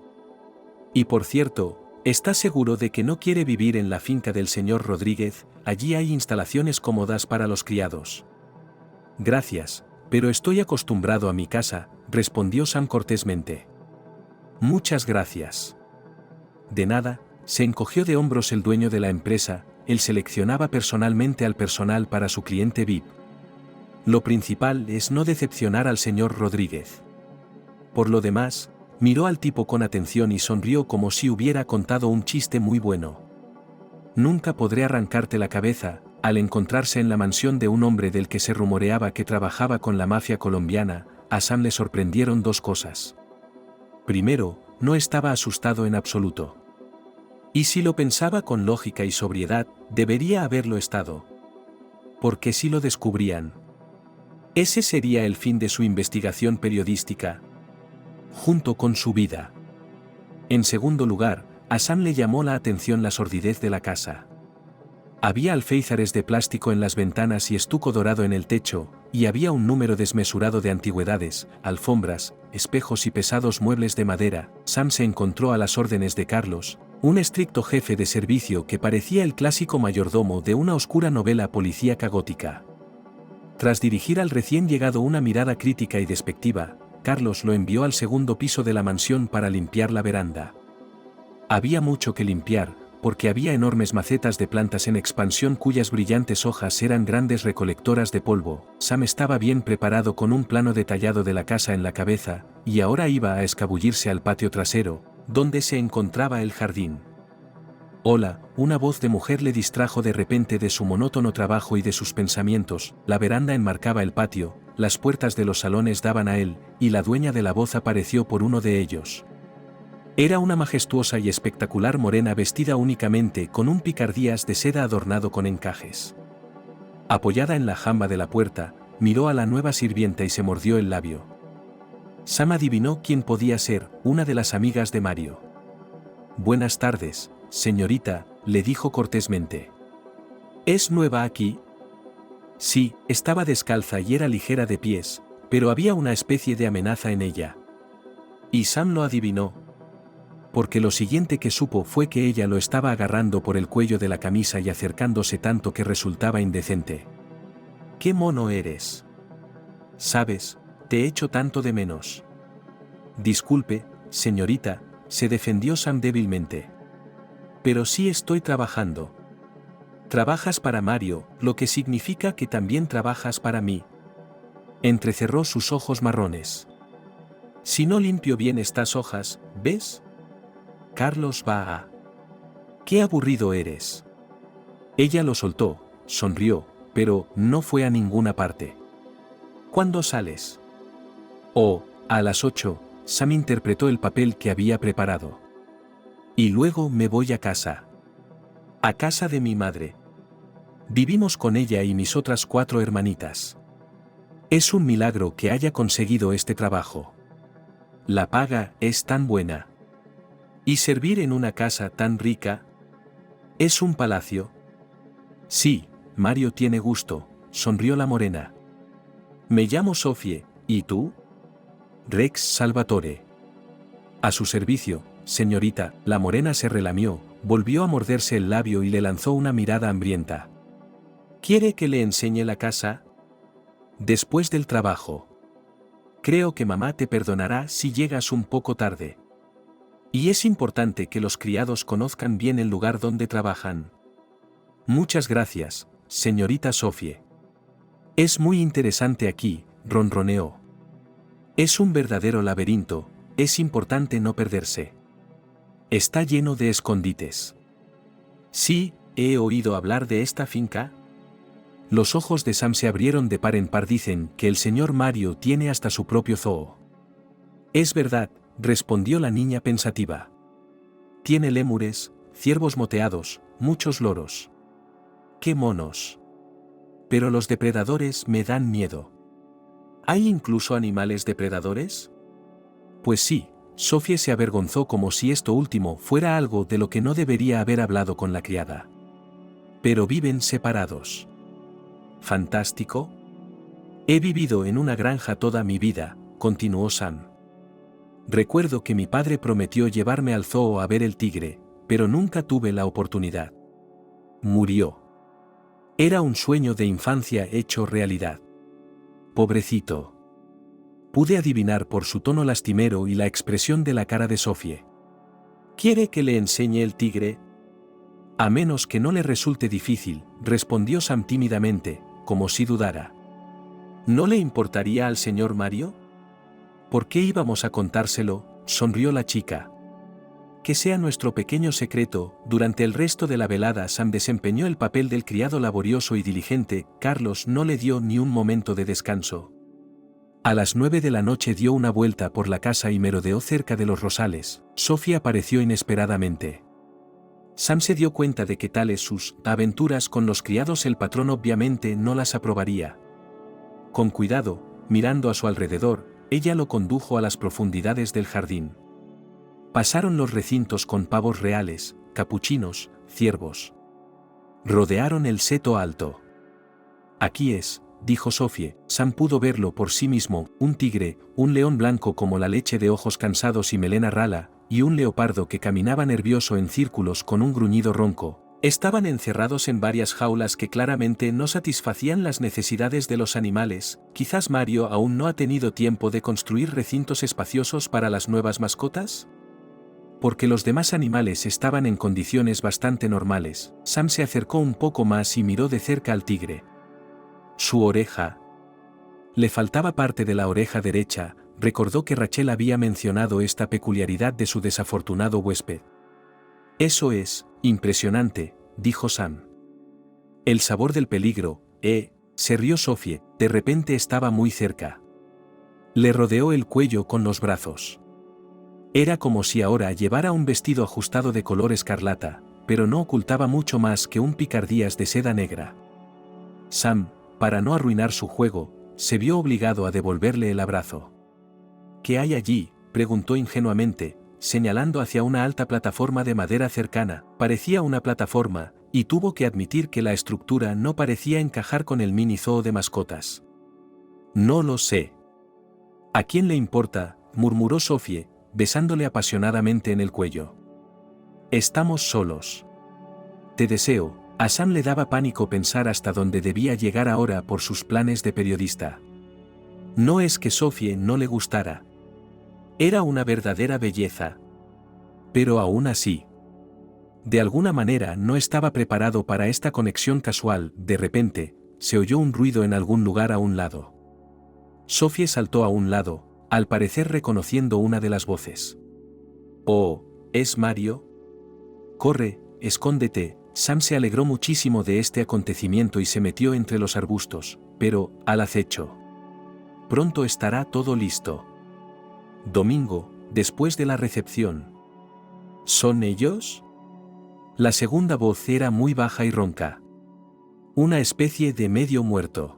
B: Y por cierto, ¿está seguro de que no quiere vivir en la finca del señor Rodríguez? Allí hay instalaciones cómodas para los criados. Gracias, pero estoy acostumbrado a mi casa, respondió Sam cortésmente. Muchas gracias. De nada, se encogió de hombros el dueño de la empresa. Él seleccionaba personalmente al personal para su cliente VIP. Lo principal es no decepcionar al señor Rodríguez. Por lo demás, Miró al tipo con atención y sonrió como si hubiera contado un chiste muy bueno. Nunca podré arrancarte la cabeza. Al encontrarse en la mansión de un hombre del que se rumoreaba que trabajaba con la mafia colombiana, a Sam le sorprendieron dos cosas. Primero, no estaba asustado en absoluto. Y si lo pensaba con lógica y sobriedad, debería haberlo estado. Porque si lo descubrían, ese sería el fin de su investigación periodística, junto con su vida. En segundo lugar, a Sam le llamó la atención la sordidez de la casa. Había alféizares de plástico en las ventanas y estuco dorado en el techo, y había un número desmesurado de antigüedades, alfombras, espejos y pesados muebles de madera. Sam se encontró a las órdenes de Carlos, un estricto jefe de servicio que parecía el clásico mayordomo de una oscura novela policíaca gótica. Tras dirigir al recién llegado una mirada crítica y despectiva, Carlos lo envió al segundo piso de la mansión para limpiar la veranda. Había mucho que limpiar, porque había enormes macetas de plantas en expansión cuyas brillantes hojas eran grandes recolectoras de polvo. Sam estaba bien preparado con un plano detallado de la casa en la cabeza, y ahora iba a escabullirse al patio trasero, donde se encontraba el jardín. «Hola», una voz de mujer le distrajo de repente de su monótono trabajo y de sus pensamientos. La veranda enmarcaba el patio, las puertas de los salones daban a él, y la dueña de la voz apareció por uno de ellos. Era una majestuosa y espectacular morena vestida únicamente con un picardías de seda adornado con encajes. Apoyada en la jamba de la puerta, miró a la nueva sirvienta y se mordió el labio. Sam adivinó quién podía ser, una de las amigas de Mario. «Buenas tardes, señorita», le dijo cortésmente. «¿Es nueva aquí?» Sí, estaba descalza y era ligera de pies, pero había una especie de amenaza en ella. Y Sam lo adivinó, porque lo siguiente que supo fue que ella lo estaba agarrando por el cuello de la camisa y acercándose tanto que resultaba indecente. «¡Qué mono eres! Sabes, te echo tanto de menos». «Disculpe, señorita», se defendió Sam débilmente. «Pero sí estoy trabajando». «Trabajas para Mario, lo que significa que también trabajas para mí». Entrecerró sus ojos marrones. «Si no limpio bien estas hojas, ¿ves? Carlos va a... ¡Qué aburrido eres!». Ella lo soltó, sonrió, pero no fue a ninguna parte. «¿Cuándo sales?» «Oh, a las 8», Sam interpretó el papel que había preparado. «Y luego me voy a casa. A casa de mi madre. Vivimos con ella y mis otras 4 hermanitas. Es un milagro que haya conseguido este trabajo. La paga es tan buena. ¿Y servir en una casa tan rica? ¿Es un palacio?» «Sí, Mario tiene gusto», sonrió la morena. «Me llamo Sofie, ¿y tú?» «Rex Salvatore». «A su servicio, señorita». La morena se relamió, volvió a morderse el labio y le lanzó una mirada hambrienta. «¿Quiere que le enseñe la casa?» «Después del trabajo. Creo que mamá te perdonará si llegas un poco tarde. Y es importante que los criados conozcan bien el lugar donde trabajan». «Muchas gracias, señorita Sofie. Es muy interesante aquí», ronroneó. «Es un verdadero laberinto, es importante no perderse. Está lleno de escondites». «Sí, he oído hablar de esta finca». Los ojos de Sam se abrieron de par en par. «Dicen que el señor Mario tiene hasta su propio zoo». «Es verdad», respondió la niña pensativa. «Tiene lémures, ciervos moteados, muchos loros». «¡Qué monos! Pero los depredadores me dan miedo». «¿Hay incluso animales depredadores?» «Pues sí», Sofía se avergonzó como si esto último fuera algo de lo que no debería haber hablado con la criada. «Pero viven separados». «¿Fantástico? He vivido en una granja toda mi vida», continuó Sam. «Recuerdo que mi padre prometió llevarme al zoo a ver el tigre, pero nunca tuve la oportunidad. Murió. Era un sueño de infancia hecho realidad. Pobrecito». Pude adivinar por su tono lastimero y la expresión de la cara de Sofie. «¿Quiere que le enseñe el tigre?» «A menos que no le resulte difícil», respondió Sam tímidamente, como si dudara. «¿No le importaría al señor Mario?» «¿Por qué íbamos a contárselo?», sonrió la chica. Que sea nuestro pequeño secreto. Durante el resto de la velada Sam desempeñó el papel del criado laborioso y diligente. Carlos no le dio ni un momento de descanso. A las 9 de la noche dio una vuelta por la casa y merodeó cerca de los rosales. Sophie apareció inesperadamente. Sam se dio cuenta de que tales sus aventuras con los criados el patrón obviamente no las aprobaría. Con cuidado, mirando a su alrededor, ella lo condujo a las profundidades del jardín. Pasaron los recintos con pavos reales, capuchinos, ciervos. Rodearon el seto alto. Aquí es, dijo Sophie. Sam pudo verlo por sí mismo, un tigre, un león blanco como la leche de ojos cansados y melena rala, y un leopardo que caminaba nervioso en círculos con un gruñido ronco. Estaban encerrados en varias jaulas que claramente no satisfacían las necesidades de los animales. Quizás Mario aún no ha tenido tiempo de construir recintos espaciosos para las nuevas mascotas. Porque los demás animales estaban en condiciones bastante normales, Sam se acercó un poco más y miró de cerca al tigre. Su oreja. Le faltaba parte de la oreja derecha. Recordó que Rachel había mencionado esta peculiaridad de su desafortunado huésped. Eso es impresionante, dijo Sam. El sabor del peligro, se rió Sophie, de repente estaba muy cerca. Le rodeó el cuello con los brazos. Era como si ahora llevara un vestido ajustado de color escarlata, pero no ocultaba mucho más que un picardías de seda negra. Sam, para no arruinar su juego, se vio obligado a devolverle el abrazo. ¿Qué hay allí?, preguntó ingenuamente, señalando hacia una alta plataforma de madera cercana. Parecía una plataforma, y tuvo que admitir que la estructura no parecía encajar con el mini zoo de mascotas. No lo sé. ¿A quién le importa?, murmuró Sophie, besándole apasionadamente en el cuello. Estamos solos. Te deseo. A Sam le daba pánico pensar hasta dónde debía llegar ahora por sus planes de periodista. No es que Sophie no le gustara. Era una verdadera belleza. Pero aún así. De alguna manera no estaba preparado para esta conexión casual. De repente, se oyó un ruido en algún lugar a un lado. Sophie saltó a un lado, al parecer reconociendo una de las voces. «Oh, ¿es Mario? Corre, escóndete». Sam se alegró muchísimo de este acontecimiento y se metió entre los arbustos, pero, al acecho. Pronto estará todo listo. Domingo, después de la recepción. ¿Son ellos? La segunda voz era muy baja y ronca. Una especie de medio muerto.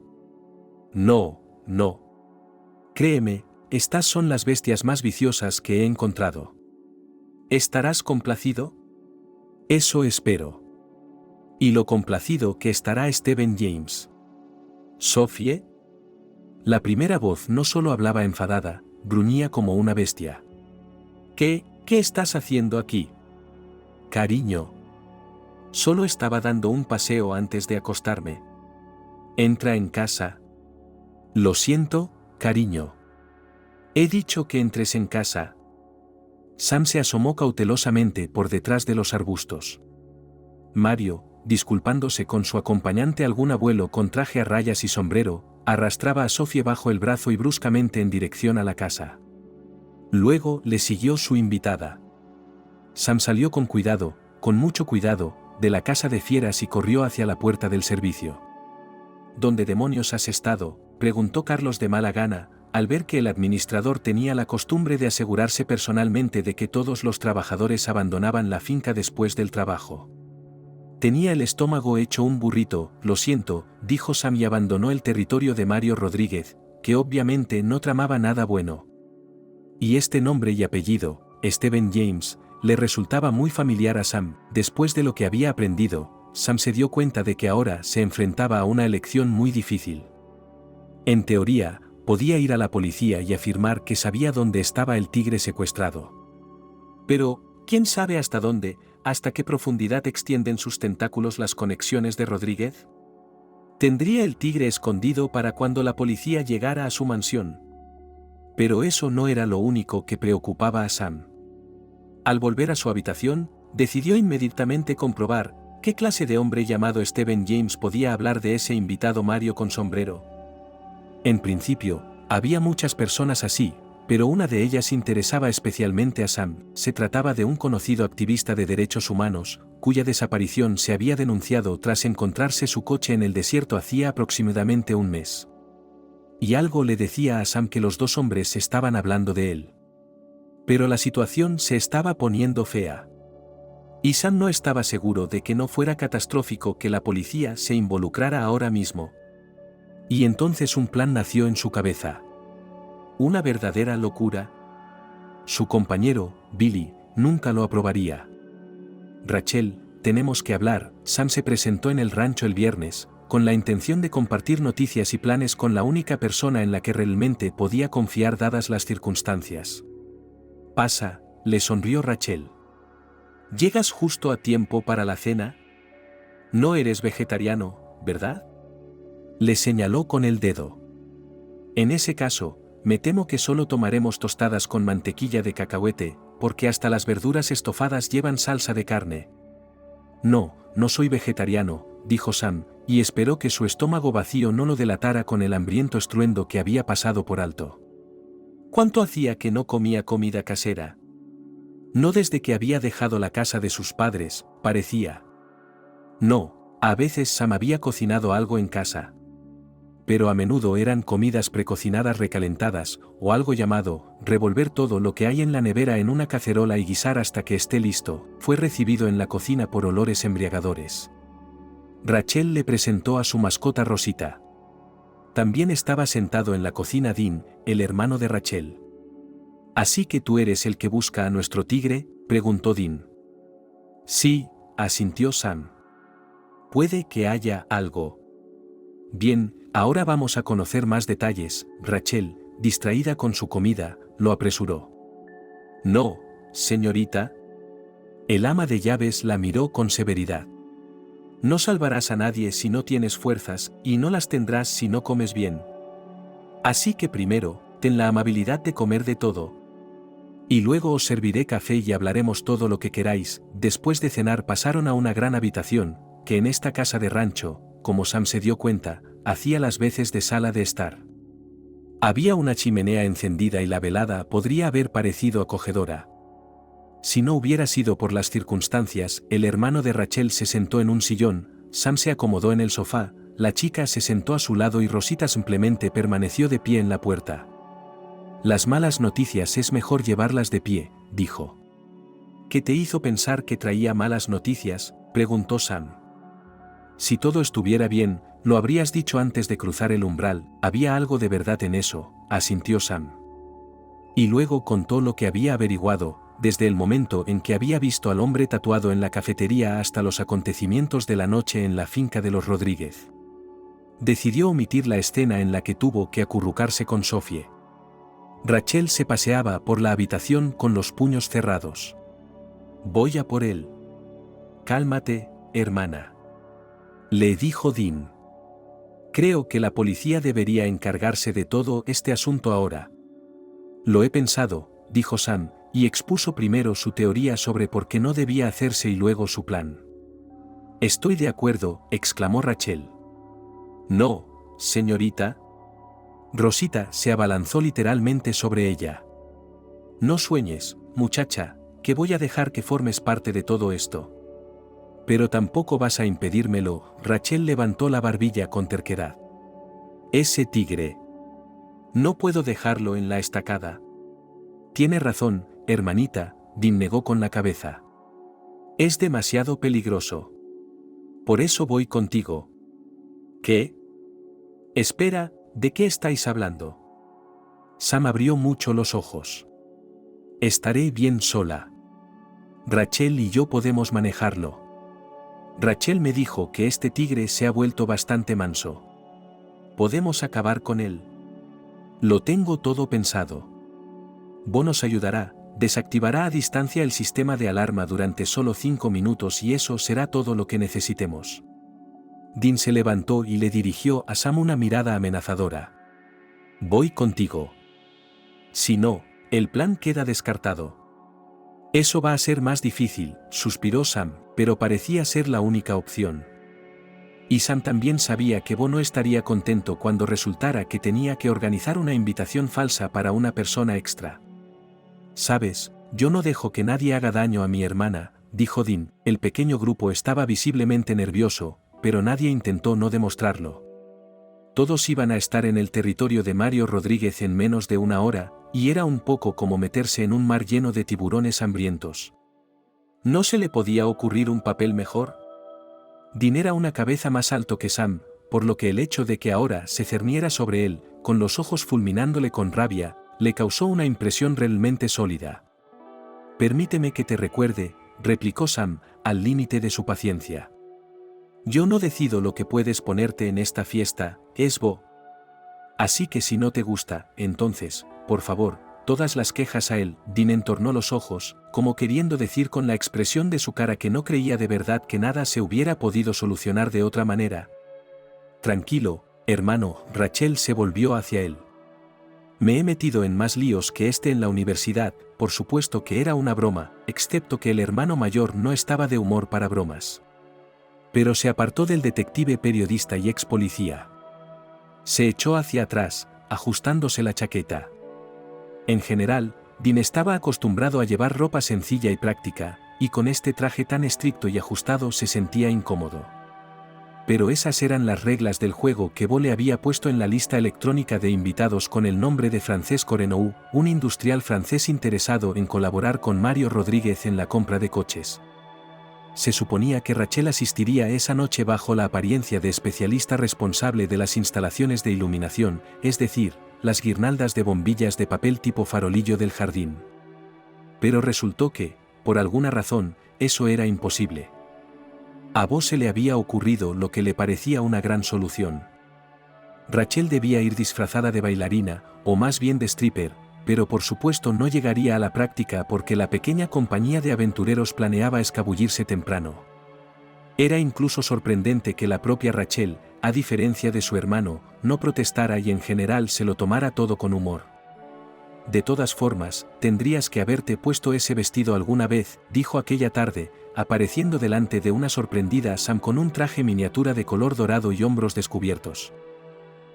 B: No, no. Créeme, estas son las bestias más viciosas que he encontrado. ¿Estarás complacido? Eso espero. Y lo complacido que estará Stephen James. ¿Sophie? La primera voz no solo hablaba enfadada, gruñía como una bestia. ¿Qué estás haciendo aquí? Cariño. Solo estaba dando un paseo antes de acostarme. Entra en casa. Lo siento, cariño. He dicho que entres en casa. Sam se asomó cautelosamente por detrás de los arbustos. Mario, disculpándose con su acompañante algún abuelo con traje a rayas y sombrero, arrastraba a Sophie bajo el brazo y bruscamente en dirección a la casa. Luego le siguió su invitada. Sam salió con cuidado, con mucho cuidado, de la casa de fieras y corrió hacia la puerta del servicio. ¿Dónde demonios has estado?, preguntó Carlos de mala gana, al ver que el administrador tenía la costumbre de asegurarse personalmente de que todos los trabajadores abandonaban la finca después del trabajo. Tenía el estómago hecho un burrito. Lo siento, dijo Sam y abandonó el territorio de Mario Rodríguez, que obviamente no tramaba nada bueno. Y este nombre y apellido, Stephen James, le resultaba muy familiar a Sam. Después de lo que había aprendido, Sam se dio cuenta de que ahora se enfrentaba a una elección muy difícil. En teoría, podía ir a la policía y afirmar que sabía dónde estaba el tigre secuestrado. Pero, ¿quién sabe hasta dónde, hasta qué profundidad extienden sus tentáculos las conexiones de Rodríguez? ¿Tendría el tigre escondido para cuando la policía llegara a su mansión? Pero eso no era lo único que preocupaba a Sam. Al volver a su habitación, decidió inmediatamente comprobar qué clase de hombre llamado Stephen James podía hablar de ese invitado Mario con sombrero. En principio, había muchas personas así, Pero una de ellas interesaba especialmente a Sam. Se trataba de un conocido activista de derechos humanos, cuya desaparición se había denunciado tras encontrarse su coche en el desierto hacía aproximadamente un mes. Y algo le decía a Sam que los dos hombres estaban hablando de él. Pero la situación se estaba poniendo fea. Y Sam no estaba seguro de que no fuera catastrófico que la policía se involucrara ahora mismo. Y entonces un plan nació en su cabeza. Una verdadera locura. Su compañero, Billy, nunca lo aprobaría. Rachel, tenemos que hablar. Sam se presentó en el rancho el viernes, con la intención de compartir noticias y planes con la única persona en la que realmente podía confiar dadas las circunstancias. Pasa, le sonrió Rachel. ¿Llegas justo a tiempo para la cena? No eres vegetariano, ¿verdad? Le señaló con el dedo. En ese caso, me temo que solo tomaremos tostadas con mantequilla de cacahuete, porque hasta las verduras estofadas llevan salsa de carne. No, no soy vegetariano, dijo Sam, y esperó que su estómago vacío no lo delatara con el hambriento estruendo que había pasado por alto. ¿Cuánto hacía que no comía comida casera? No desde que había dejado la casa de sus padres, parecía. No, a veces Sam había cocinado algo en casa. Pero a menudo eran comidas precocinadas recalentadas, o algo llamado, revolver todo lo que hay en la nevera en una cacerola y guisar hasta que esté listo. Fue recibido en la cocina por olores embriagadores. Rachel le presentó a su mascota Rosita. También estaba sentado en la cocina Dean, el hermano de Rachel. ¿Así que tú eres el que busca a nuestro tigre?, preguntó Dean. Sí, asintió Sam. Puede que haya algo. Bien, ahora vamos a conocer más detalles. Rachel, distraída con su comida, lo apresuró. No, señorita. El ama de llaves la miró con severidad. No salvarás a nadie si no tienes fuerzas, y no las tendrás si no comes bien. Así que primero, ten la amabilidad de comer de todo. Y luego os serviré café y hablaremos todo lo que queráis. Después de cenar pasaron a una gran habitación, que en esta casa de rancho, como Sam se dio cuenta, hacía las veces de sala de estar. Había una chimenea encendida y la velada podría haber parecido acogedora. Si no hubiera sido por las circunstancias, el hermano de Rachel se sentó en un sillón, Sam se acomodó en el sofá, la chica se sentó a su lado y Rosita simplemente permaneció de pie en la puerta. Las malas noticias es mejor llevarlas de pie, dijo. ¿Qué te hizo pensar que traía malas noticias?, preguntó Sam. Si todo estuviera bien, lo habrías dicho antes de cruzar el umbral. Había algo de verdad en eso, asintió Sam. Y luego contó lo que había averiguado, desde el momento en que había visto al hombre tatuado en la cafetería hasta los acontecimientos de la noche en la finca de los Rodríguez. Decidió omitir la escena en la que tuvo que acurrucarse con Sophie. Rachel se paseaba por la habitación con los puños cerrados. Voy a por él. Cálmate, hermana. Le dijo Dean. Creo que la policía debería encargarse de todo este asunto ahora. Lo he pensado, dijo Sam, y expuso primero su teoría sobre por qué no debía hacerse y luego su plan. Estoy de acuerdo, exclamó Rachel. No, señorita. Rosita se abalanzó literalmente sobre ella. No sueñes, muchacha, que voy a dejar que formes parte de todo esto. Pero tampoco vas a impedírmelo. Rachel levantó la barbilla con terquedad. Ese tigre. No puedo dejarlo en la estacada. Tiene razón, hermanita, Dean negó con la cabeza. Es demasiado peligroso. Por eso voy contigo. ¿Qué? Espera, ¿de qué estáis hablando? Sam abrió mucho los ojos. Estaré bien sola. Rachel y yo podemos manejarlo. Rachel me dijo que este tigre se ha vuelto bastante manso. Podemos acabar con él. Lo tengo todo pensado. Bo nos ayudará, desactivará a distancia el sistema de alarma durante solo 5 minutos y eso será todo lo que necesitemos. Dean se levantó y le dirigió a Sam una mirada amenazadora. Voy contigo. Si no, el plan queda descartado. Eso va a ser más difícil, suspiró Sam, pero parecía ser la única opción. Y Sam también sabía que Bo no estaría contento cuando resultara que tenía que organizar una invitación falsa para una persona extra. «Sabes, yo no dejo que nadie haga daño a mi hermana», dijo Dean. El pequeño grupo estaba visiblemente nervioso, pero nadie intentó no demostrarlo. Todos iban a estar en el territorio de Mario Rodríguez en menos de una hora, y era un poco como meterse en un mar lleno de tiburones hambrientos. ¿No se le podía ocurrir un papel mejor? Dean era una cabeza más alto que Sam, por lo que el hecho de que ahora se cerniera sobre él, con los ojos fulminándole con rabia, le causó una impresión realmente sólida. «Permíteme que te recuerde», replicó Sam, al límite de su paciencia. «Yo no decido lo que puedes ponerte en esta fiesta, es Bo. Así que si no te gusta, entonces, por favor, todas las quejas a él». Dean entornó los ojos, como queriendo decir con la expresión de su cara que no creía de verdad que nada se hubiera podido solucionar de otra manera. «Tranquilo, hermano», Rachel se volvió hacia él. «Me he metido en más líos que este en la universidad», por supuesto que era una broma, excepto que el hermano mayor no estaba de humor para bromas. Pero se apartó del detective periodista y ex policía. Se echó hacia atrás, ajustándose la chaqueta. En general, Dean estaba acostumbrado a llevar ropa sencilla y práctica, y con este traje tan estricto y ajustado se sentía incómodo. Pero esas eran las reglas del juego que Bo le había puesto en la lista electrónica de invitados con el nombre de Francesco Renault, un industrial francés interesado en colaborar con Mario Rodríguez en la compra de coches. Se suponía que Rachel asistiría esa noche bajo la apariencia de especialista responsable de las instalaciones de iluminación, es decir, las guirnaldas de bombillas de papel tipo farolillo del jardín. Pero resultó que, por alguna razón, eso era imposible. A Bo se le había ocurrido lo que le parecía una gran solución. Rachel debía ir disfrazada de bailarina, o más bien de stripper, pero por supuesto no llegaría a la práctica porque la pequeña compañía de aventureros planeaba escabullirse temprano. Era incluso sorprendente que la propia Rachel, a diferencia de su hermano, no protestara y en general se lo tomara todo con humor. «De todas formas, tendrías que haberte puesto ese vestido alguna vez», dijo aquella tarde, apareciendo delante de una sorprendida Sam con un traje miniatura de color dorado y hombros descubiertos.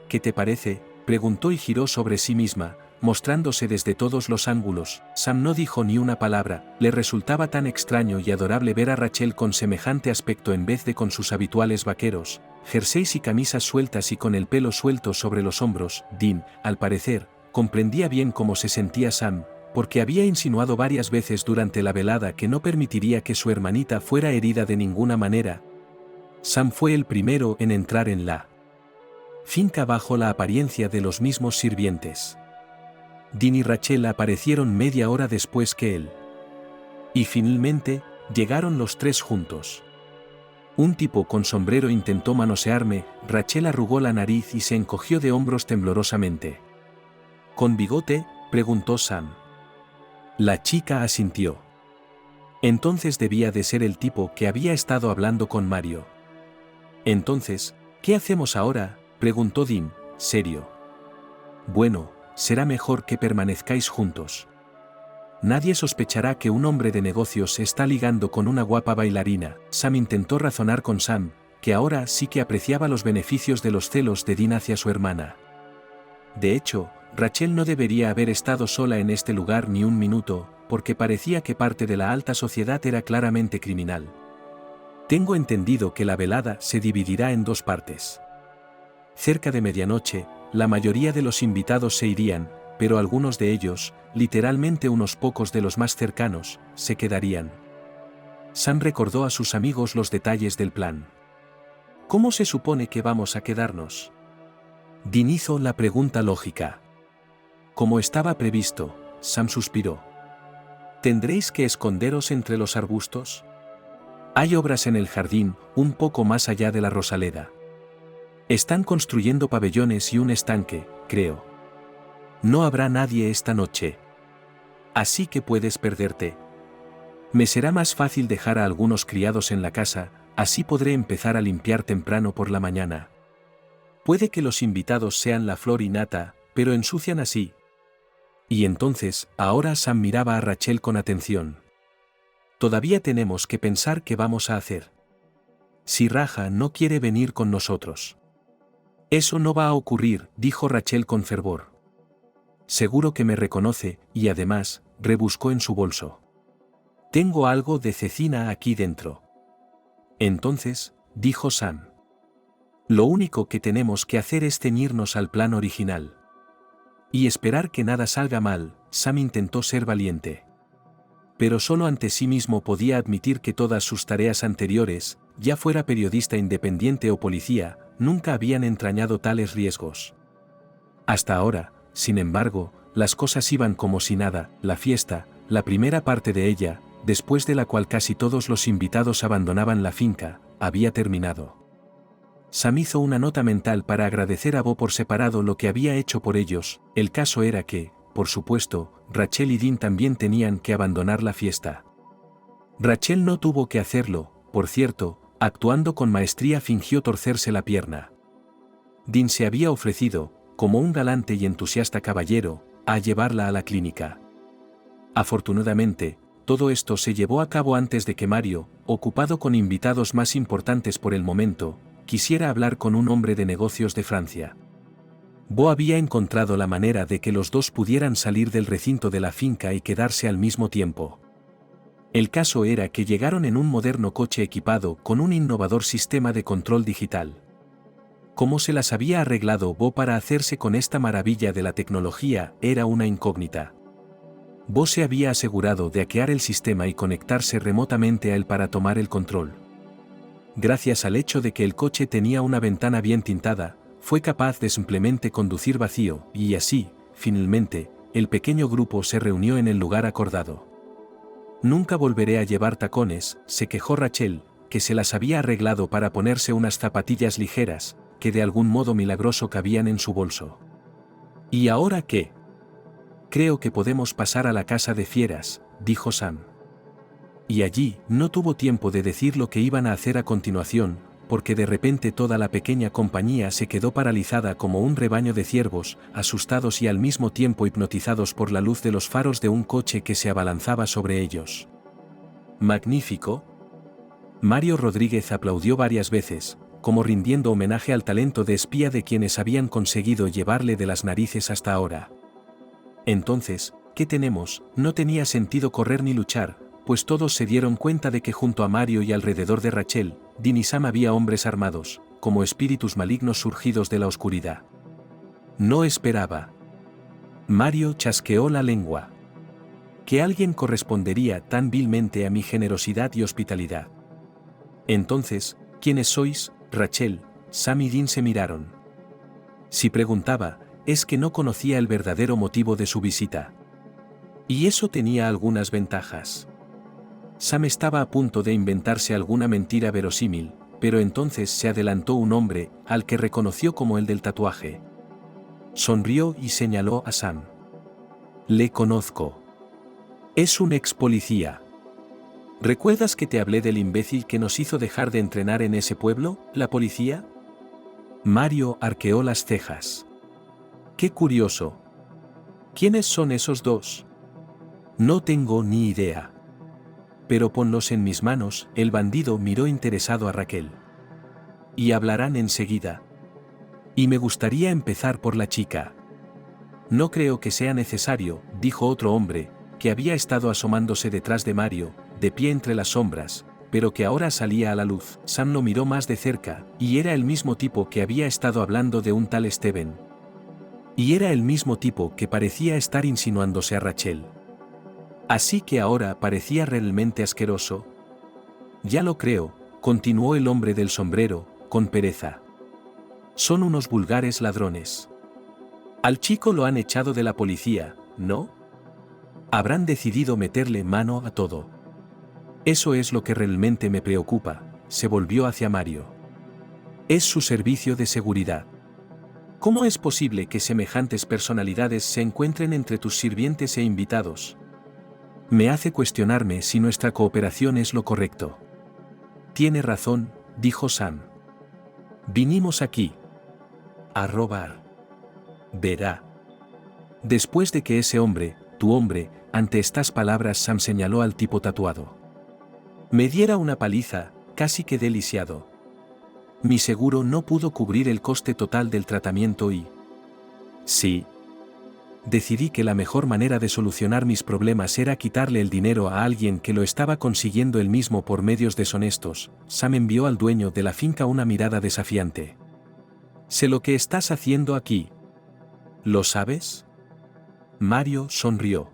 B: «¿Qué te parece?», preguntó y giró sobre sí misma, mostrándose desde todos los ángulos. Sam no dijo ni una palabra, le resultaba tan extraño y adorable ver a Rachel con semejante aspecto en vez de con sus habituales vaqueros, jerseys y camisas sueltas y con el pelo suelto sobre los hombros. Dean, al parecer, comprendía bien cómo se sentía Sam, porque había insinuado varias veces durante la velada que no permitiría que su hermanita fuera herida de ninguna manera. Sam fue el primero en entrar en la finca bajo la apariencia de los mismos sirvientes. Dean y Rachel aparecieron media hora después que él. Y finalmente, llegaron los tres juntos. Un tipo con sombrero intentó manosearme, Rachel arrugó la nariz y se encogió de hombros temblorosamente. «¿Con bigote?», preguntó Sam. La chica asintió. Entonces debía de ser el tipo que había estado hablando con Mario. «Entonces, ¿qué hacemos ahora?», preguntó Dean, serio. «Bueno, será mejor que permanezcáis juntos. Nadie sospechará que un hombre de negocios está ligando con una guapa bailarina». Sam intentó razonar con Sam, que ahora sí que apreciaba los beneficios de los celos de Dean hacia su hermana. De hecho, Rachel no debería haber estado sola en este lugar ni un minuto, porque parecía que parte de la alta sociedad era claramente criminal. «Tengo entendido que la velada se dividirá en dos partes. Cerca de medianoche, la mayoría de los invitados se irían, pero algunos de ellos, literalmente unos pocos de los más cercanos, se quedarían». Sam recordó a sus amigos los detalles del plan. «¿Cómo se supone que vamos a quedarnos?», Dean hizo la pregunta lógica. «Como estaba previsto», Sam suspiró. «¿Tendréis que esconderos entre los arbustos? Hay obras en el jardín, un poco más allá de la Rosaleda. Están construyendo pabellones y un estanque, creo. No habrá nadie esta noche. Así que puedes perderte. Me será más fácil dejar a algunos criados en la casa, así podré empezar a limpiar temprano por la mañana. Puede que los invitados sean la flor y nata, pero ensucian así». Y entonces, ahora Sam miraba a Rachel con atención. «Todavía tenemos que pensar qué vamos a hacer. Si Raja no quiere venir con nosotros. Eso no va a ocurrir, dijo Rachel con fervor. Seguro que me reconoce, y además, rebuscó en su bolso. Tengo algo de cecina aquí dentro. Entonces, dijo Sam. Lo único que tenemos que hacer es ceñirnos al plan original. Y esperar que nada salga mal. Sam intentó ser valiente. Pero solo ante sí mismo podía admitir que todas sus tareas anteriores, ya fuera periodista independiente o policía, nunca habían entrañado tales riesgos. Hasta ahora, sin embargo, las cosas iban como si nada. La fiesta, la primera parte de ella, después de la cual casi todos los invitados abandonaban la finca, había terminado. Sam hizo una nota mental para agradecer a Bo por separado lo que había hecho por ellos. El caso era que, por supuesto, Rachel y Dean también tenían que abandonar la fiesta. Rachel no tuvo que hacerlo, por cierto, actuando con maestría fingió torcerse la pierna. Dean se había ofrecido, como un galante y entusiasta caballero, a llevarla a la clínica. Afortunadamente, todo esto se llevó a cabo antes de que Mario, ocupado con invitados más importantes por el momento, quisiera hablar con un hombre de negocios de Francia. Bo había encontrado la manera de que los dos pudieran salir del recinto de la finca y quedarse al mismo tiempo. El caso era que llegaron en un moderno coche equipado con un innovador sistema de control digital. Cómo se las había arreglado Bo para hacerse con esta maravilla de la tecnología era una incógnita. Bo se había asegurado de hackear el sistema y conectarse remotamente a él para tomar el control. Gracias al hecho de que el coche tenía una ventana bien tintada, fue capaz de simplemente conducir vacío, y así, finalmente, el pequeño grupo se reunió en el lugar acordado. Nunca volveré a llevar tacones, se quejó Rachel, que se las había arreglado para ponerse unas zapatillas ligeras, que de algún modo milagroso cabían en su bolso. ¿Y ahora qué? Creo que podemos pasar a la casa de fieras, dijo Sam. Y allí no tuvo tiempo de decir lo que iban a hacer a continuación, porque de repente toda la pequeña compañía se quedó paralizada como un rebaño de ciervos, asustados y al mismo tiempo hipnotizados por la luz de los faros de un coche que se abalanzaba sobre ellos. «Magnífico». Mario Rodríguez aplaudió varias veces, como rindiendo homenaje al talento de espía de quienes habían conseguido llevarle de las narices hasta ahora. Entonces, ¿qué tenemos? No tenía sentido correr ni luchar, pues todos se dieron cuenta de que junto a Mario y alrededor de Rachel, Dean y Sam había hombres armados, como espíritus malignos surgidos de la oscuridad. No esperaba. Mario chasqueó la lengua. Que alguien correspondería tan vilmente a mi generosidad y hospitalidad. Entonces, ¿quiénes sois? Rachel, Sam y Dean se miraron. Si preguntaba, es que no conocía el verdadero motivo de su visita. Y eso tenía algunas ventajas. Sam estaba a punto de inventarse alguna mentira verosímil, pero entonces se adelantó un hombre, al que reconoció como el del tatuaje. Sonrió y señaló a Sam. Le conozco. Es un ex policía. ¿Recuerdas que te hablé del imbécil que nos hizo dejar de entrenar en ese pueblo, la policía? Mario arqueó las cejas. Qué curioso. ¿Quiénes son esos dos? No tengo ni idea. Pero ponlos en mis manos, el bandido miró interesado a Rachel. Y hablarán enseguida. Y me gustaría empezar por la chica. No creo que sea necesario, dijo otro hombre, que había estado asomándose detrás de Mario, de pie entre las sombras, pero que ahora salía a la luz. Sam lo miró más de cerca, y era el mismo tipo que había estado hablando de un tal Steven. Y era el mismo tipo que parecía estar insinuándose a Rachel. Así que ahora parecía realmente asqueroso. Ya lo creo, continuó el hombre del sombrero, con pereza. Son unos vulgares ladrones. Al chico lo han echado de la policía, ¿no? Habrán decidido meterle mano a todo. Eso es lo que realmente me preocupa, se volvió hacia Mario. Es su servicio de seguridad. ¿Cómo es posible que semejantes personalidades se encuentren entre tus sirvientes e invitados? Me hace cuestionarme si nuestra cooperación es lo correcto. Tiene razón, dijo Sam. Vinimos aquí a robar. Verá. Después de que ese hombre, tu hombre, ante estas palabras Sam señaló al tipo tatuado, me diera una paliza, casi quedé lisiado. Mi seguro no pudo cubrir el coste total del tratamiento y... Sí. Decidí que la mejor manera de solucionar mis problemas era quitarle el dinero a alguien que lo estaba consiguiendo él mismo por medios deshonestos. Sam envió al dueño de la finca una mirada desafiante. Sé lo que estás haciendo aquí. ¿Lo sabes? Mario sonrió.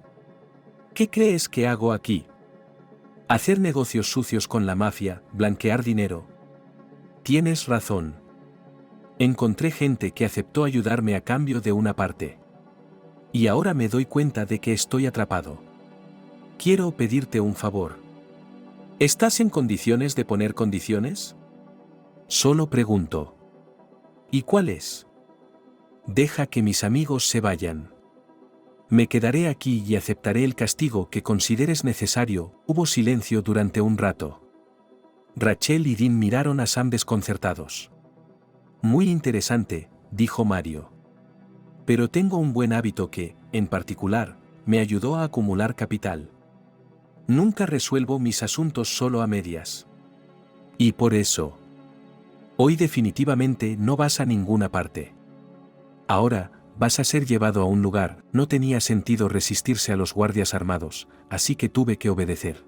B: ¿Qué crees que hago aquí? Hacer negocios sucios con la mafia, blanquear dinero. Tienes razón. Encontré gente que aceptó ayudarme a cambio de una parte. Y ahora me doy cuenta de que estoy atrapado. Quiero pedirte un favor. ¿Estás en condiciones de poner condiciones? Solo pregunto. ¿Y cuáles? Deja que mis amigos se vayan. Me quedaré aquí y aceptaré el castigo que consideres necesario. Hubo silencio durante un rato. Rachel y Dean miraron a Sam desconcertados. Muy interesante, dijo Mario. Pero tengo un buen hábito que, en particular, me ayudó a acumular capital. Nunca resuelvo mis asuntos solo a medias. Y por eso, hoy definitivamente no vas a ninguna parte. Ahora, vas a ser llevado a un lugar. No tenía sentido resistirse a los guardias armados, así que tuve que obedecer.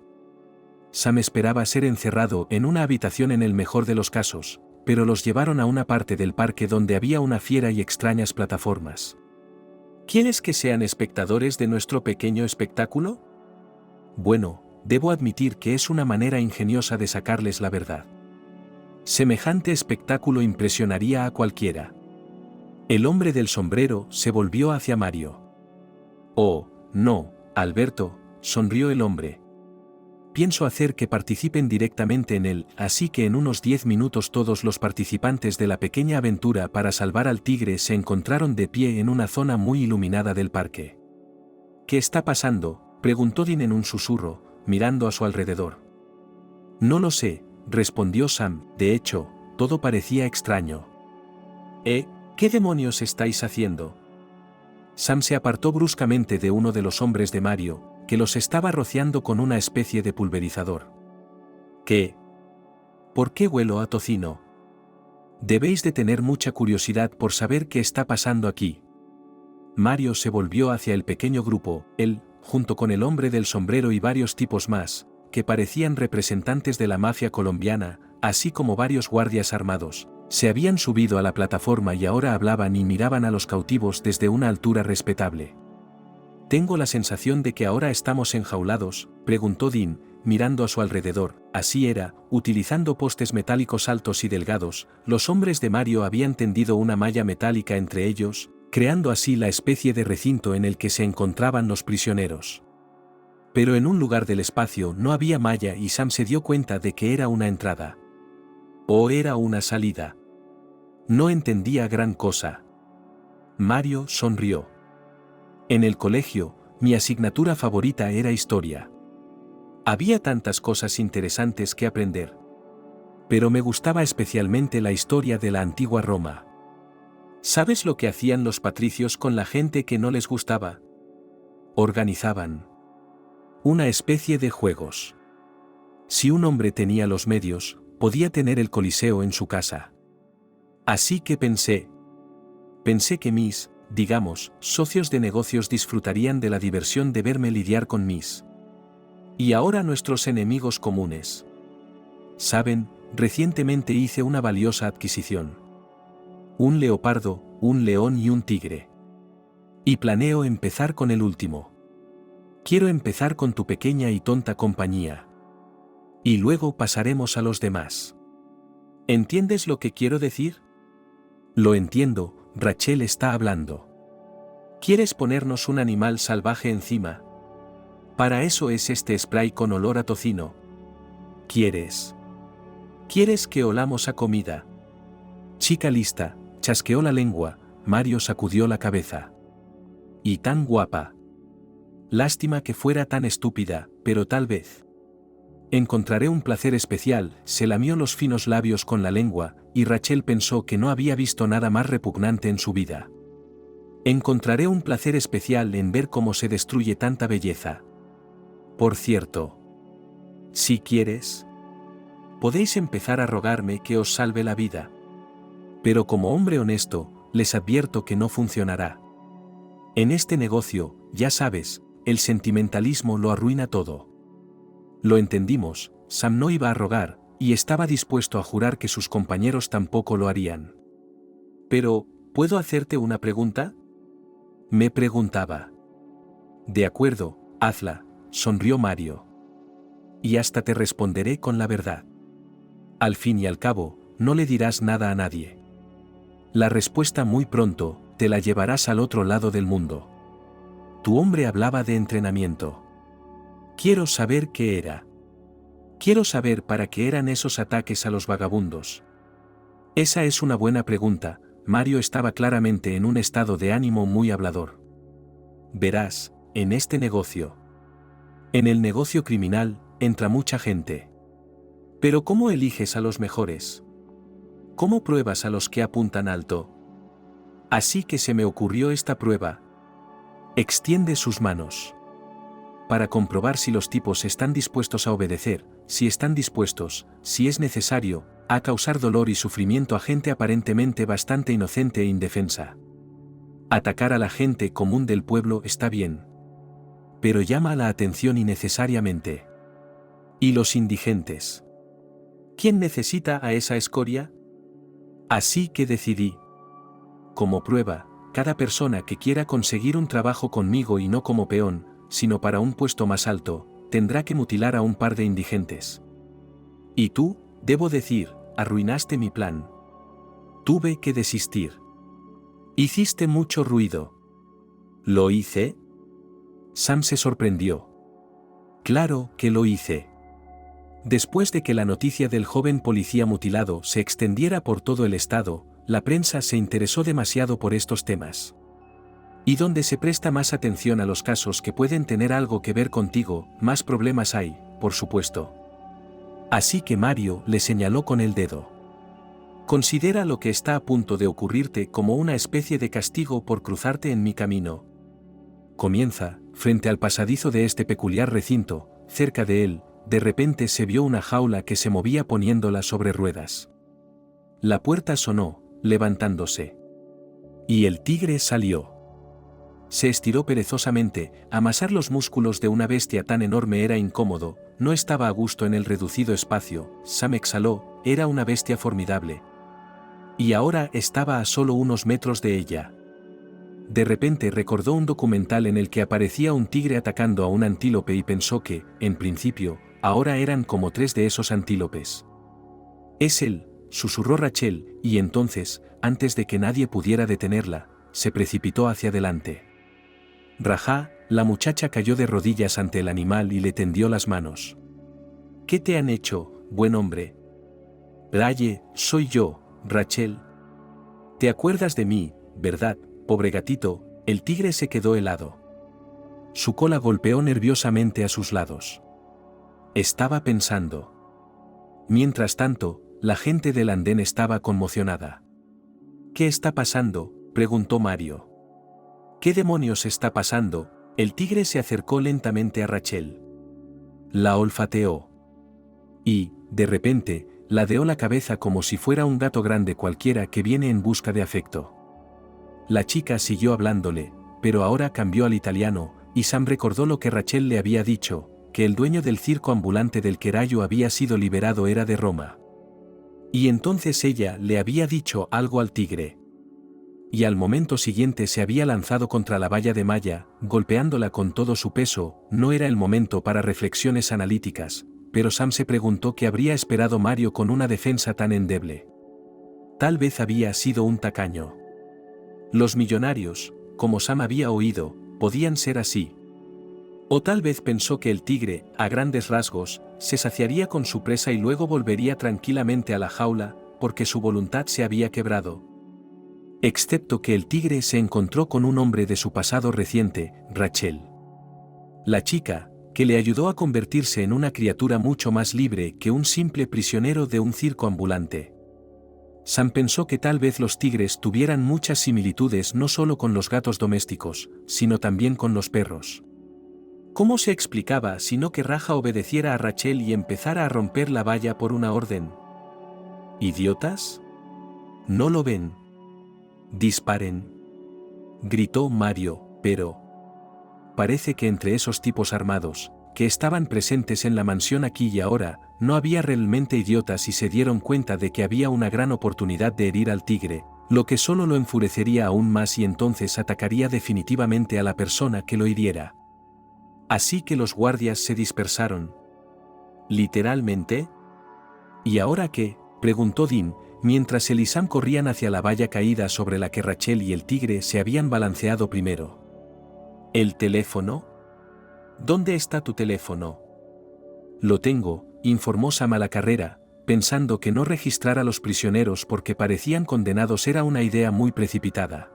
B: Sam esperaba ser encerrado en una habitación en el mejor de los casos, pero los llevaron a una parte del parque donde había una fiera y extrañas plataformas. ¿Quieres que sean espectadores de nuestro pequeño espectáculo? Bueno, debo admitir que es una manera ingeniosa de sacarles la verdad. Semejante espectáculo impresionaría a cualquiera. El hombre del sombrero se volvió hacia Mario. Oh, no, Alberto, sonrió el hombre. Pienso hacer que participen directamente en él, así que en unos 10 minutos todos los participantes de la pequeña aventura para salvar al tigre se encontraron de pie en una zona muy iluminada del parque. ¿Qué está pasando?, preguntó Dean en un susurro, mirando a su alrededor. No lo sé, respondió Sam, de hecho, todo parecía extraño. ¿Qué demonios estáis haciendo? Sam se apartó bruscamente de uno de los hombres de Mario, que los estaba rociando con una especie de pulverizador. ¿Qué? ¿Por qué huelo a tocino? Debéis de tener mucha curiosidad por saber qué está pasando aquí. Mario se volvió hacia el pequeño grupo, él, junto con el hombre del sombrero y varios tipos más, que parecían representantes de la mafia colombiana, así como varios guardias armados, se habían subido a la plataforma y ahora hablaban y miraban a los cautivos desde una altura respetable. Tengo la sensación de que ahora estamos enjaulados, preguntó Dean, mirando a su alrededor. Así era, utilizando postes metálicos altos y delgados, los hombres de Mario habían tendido una malla metálica entre ellos, creando así la especie de recinto en el que se encontraban los prisioneros. Pero en un lugar del espacio no había malla y Sam se dio cuenta de que era una entrada. ¿O era una salida? No entendía gran cosa. Mario sonrió. En el colegio, mi asignatura favorita era historia. Había tantas cosas interesantes que aprender. Pero me gustaba especialmente la historia de la antigua Roma. ¿Sabes lo que hacían los patricios con la gente que no les gustaba? Organizaban una especie de juegos. Si un hombre tenía los medios, podía tener el Coliseo en su casa. Así que pensé que mis, digamos, socios de negocios disfrutarían de la diversión de verme lidiar con mis. Y ahora nuestros enemigos comunes. Saben, recientemente hice una valiosa adquisición. Un leopardo, un león y un tigre. Y planeo empezar con el último. Quiero empezar con tu pequeña y tonta compañía. Y luego pasaremos a los demás. ¿Entiendes lo que quiero decir? Lo entiendo, Rachel está hablando. ¿Quieres ponernos un animal salvaje encima? Para eso es este spray con olor a tocino. ¿Quieres que olamos a comida? Chica lista, chasqueó la lengua, Mario sacudió la cabeza. Y tan guapa. Lástima que fuera tan estúpida, pero tal vez. Encontraré un placer especial, se lamió los finos labios con la lengua, y Rachel pensó que no había visto nada más repugnante en su vida. Encontraré un placer especial en ver cómo se destruye tanta belleza. Por cierto. Si quieres. Podéis empezar a rogarme que os salve la vida. Pero como hombre honesto, les advierto que no funcionará. En este negocio, ya sabes, el sentimentalismo lo arruina todo. Lo entendimos, Sam no iba a rogar, y estaba dispuesto a jurar que sus compañeros tampoco lo harían. Pero, ¿puedo hacerte una pregunta? Me preguntaba. De acuerdo, hazla, sonrió Mario. Y hasta te responderé con la verdad. Al fin y al cabo, no le dirás nada a nadie. La respuesta muy pronto, te la llevarás al otro lado del mundo. Tu hombre hablaba de entrenamiento. Quiero saber qué era. Quiero saber para qué eran esos ataques a los vagabundos. Esa es una buena pregunta. Mario estaba claramente en un estado de ánimo muy hablador. Verás, en este negocio. En el negocio criminal, entra mucha gente. Pero ¿cómo eliges a los mejores? ¿Cómo pruebas a los que apuntan alto? Así que se me ocurrió esta prueba. Extiende sus manos. Para comprobar si los tipos están dispuestos a obedecer, si están dispuestos, si es necesario, a causar dolor y sufrimiento a gente aparentemente bastante inocente e indefensa. Atacar a la gente común del pueblo está bien. Pero llama la atención innecesariamente. ¿Y los indigentes? ¿Quién necesita a esa escoria? Así que decidí. Como prueba, cada persona que quiera conseguir un trabajo conmigo y no como peón, sino para un puesto más alto, tendrá que mutilar a un par de indigentes. Y tú, debo decir, arruinaste mi plan. Tuve que desistir. Hiciste mucho ruido. ¿Lo hice? Sam se sorprendió. Claro que lo hice. Después de que la noticia del joven policía mutilado se extendiera por todo el estado, la prensa se interesó demasiado por estos temas. Y donde se presta más atención a los casos que pueden tener algo que ver contigo, más problemas hay, por supuesto. Así que Mario le señaló con el dedo. Considera lo que está a punto de ocurrirte como una especie de castigo por cruzarte en mi camino. Comienza, frente al pasadizo de este peculiar recinto, cerca de él, de repente se vio una jaula que se movía poniéndola sobre ruedas. La puerta sonó, levantándose. Y el tigre salió. Se estiró perezosamente, amasar los músculos de una bestia tan enorme era incómodo, no estaba a gusto en el reducido espacio. Sam exhaló, era una bestia formidable. Y ahora estaba a solo unos metros de ella. De repente recordó un documental en el que aparecía un tigre atacando a un antílope y pensó que, en principio, ahora eran como 3 de esos antílopes. Es él, susurró Rachel, y entonces, antes de que nadie pudiera detenerla, se precipitó hacia adelante. Rajá, la muchacha cayó de rodillas ante el animal y le tendió las manos. ¿Qué te han hecho, buen hombre? Raye, soy yo, Rachel. ¿Te acuerdas de mí, verdad, pobre gatito? El tigre se quedó helado. Su cola golpeó nerviosamente a sus lados. Estaba pensando. Mientras tanto, la gente del andén estaba conmocionada. ¿Qué está pasando?, preguntó Mario. ¿Qué demonios está pasando? El tigre se acercó lentamente a Rachel. La olfateó. Y, de repente, ladeó la cabeza como si fuera un gato grande cualquiera que viene en busca de afecto. La chica siguió hablándole, pero ahora cambió al italiano, y Sam recordó lo que Rachel le había dicho, que el dueño del circo ambulante del que Rayo había sido liberado era de Roma. Y entonces ella le había dicho algo al tigre. Y al momento siguiente se había lanzado contra la valla de malla, golpeándola con todo su peso. No era el momento para reflexiones analíticas, pero Sam se preguntó qué habría esperado Mario con una defensa tan endeble. Tal vez había sido un tacaño. Los millonarios, como Sam había oído, podían ser así. O tal vez pensó que el tigre, a grandes rasgos, se saciaría con su presa y luego volvería tranquilamente a la jaula, porque su voluntad se había quebrado. Excepto que el tigre se encontró con un hombre de su pasado reciente, Rachel. La chica, que le ayudó a convertirse en una criatura mucho más libre que un simple prisionero de un circo ambulante. Sam pensó que tal vez los tigres tuvieran muchas similitudes no solo con los gatos domésticos, sino también con los perros. ¿Cómo se explicaba sino que Raja obedeciera a Rachel y empezara a romper la valla por una orden? ¿Idiotas? ¿No lo ven? Disparen. Gritó Mario, pero parece que entre esos tipos armados, que estaban presentes en la mansión aquí y ahora, no había realmente idiotas y se dieron cuenta de que había una gran oportunidad de herir al tigre, lo que solo lo enfurecería aún más y entonces atacaría definitivamente a la persona que lo hiriera. Así que los guardias se dispersaron. ¿Literalmente? ¿Y ahora qué?, preguntó Dean, mientras él y Sam corrían hacia la valla caída sobre la que Rachel y el tigre se habían balanceado primero. ¿El teléfono? ¿Dónde está tu teléfono? Lo tengo, informó Sam a la carrera, pensando que no registrar a los prisioneros porque parecían condenados era una idea muy precipitada.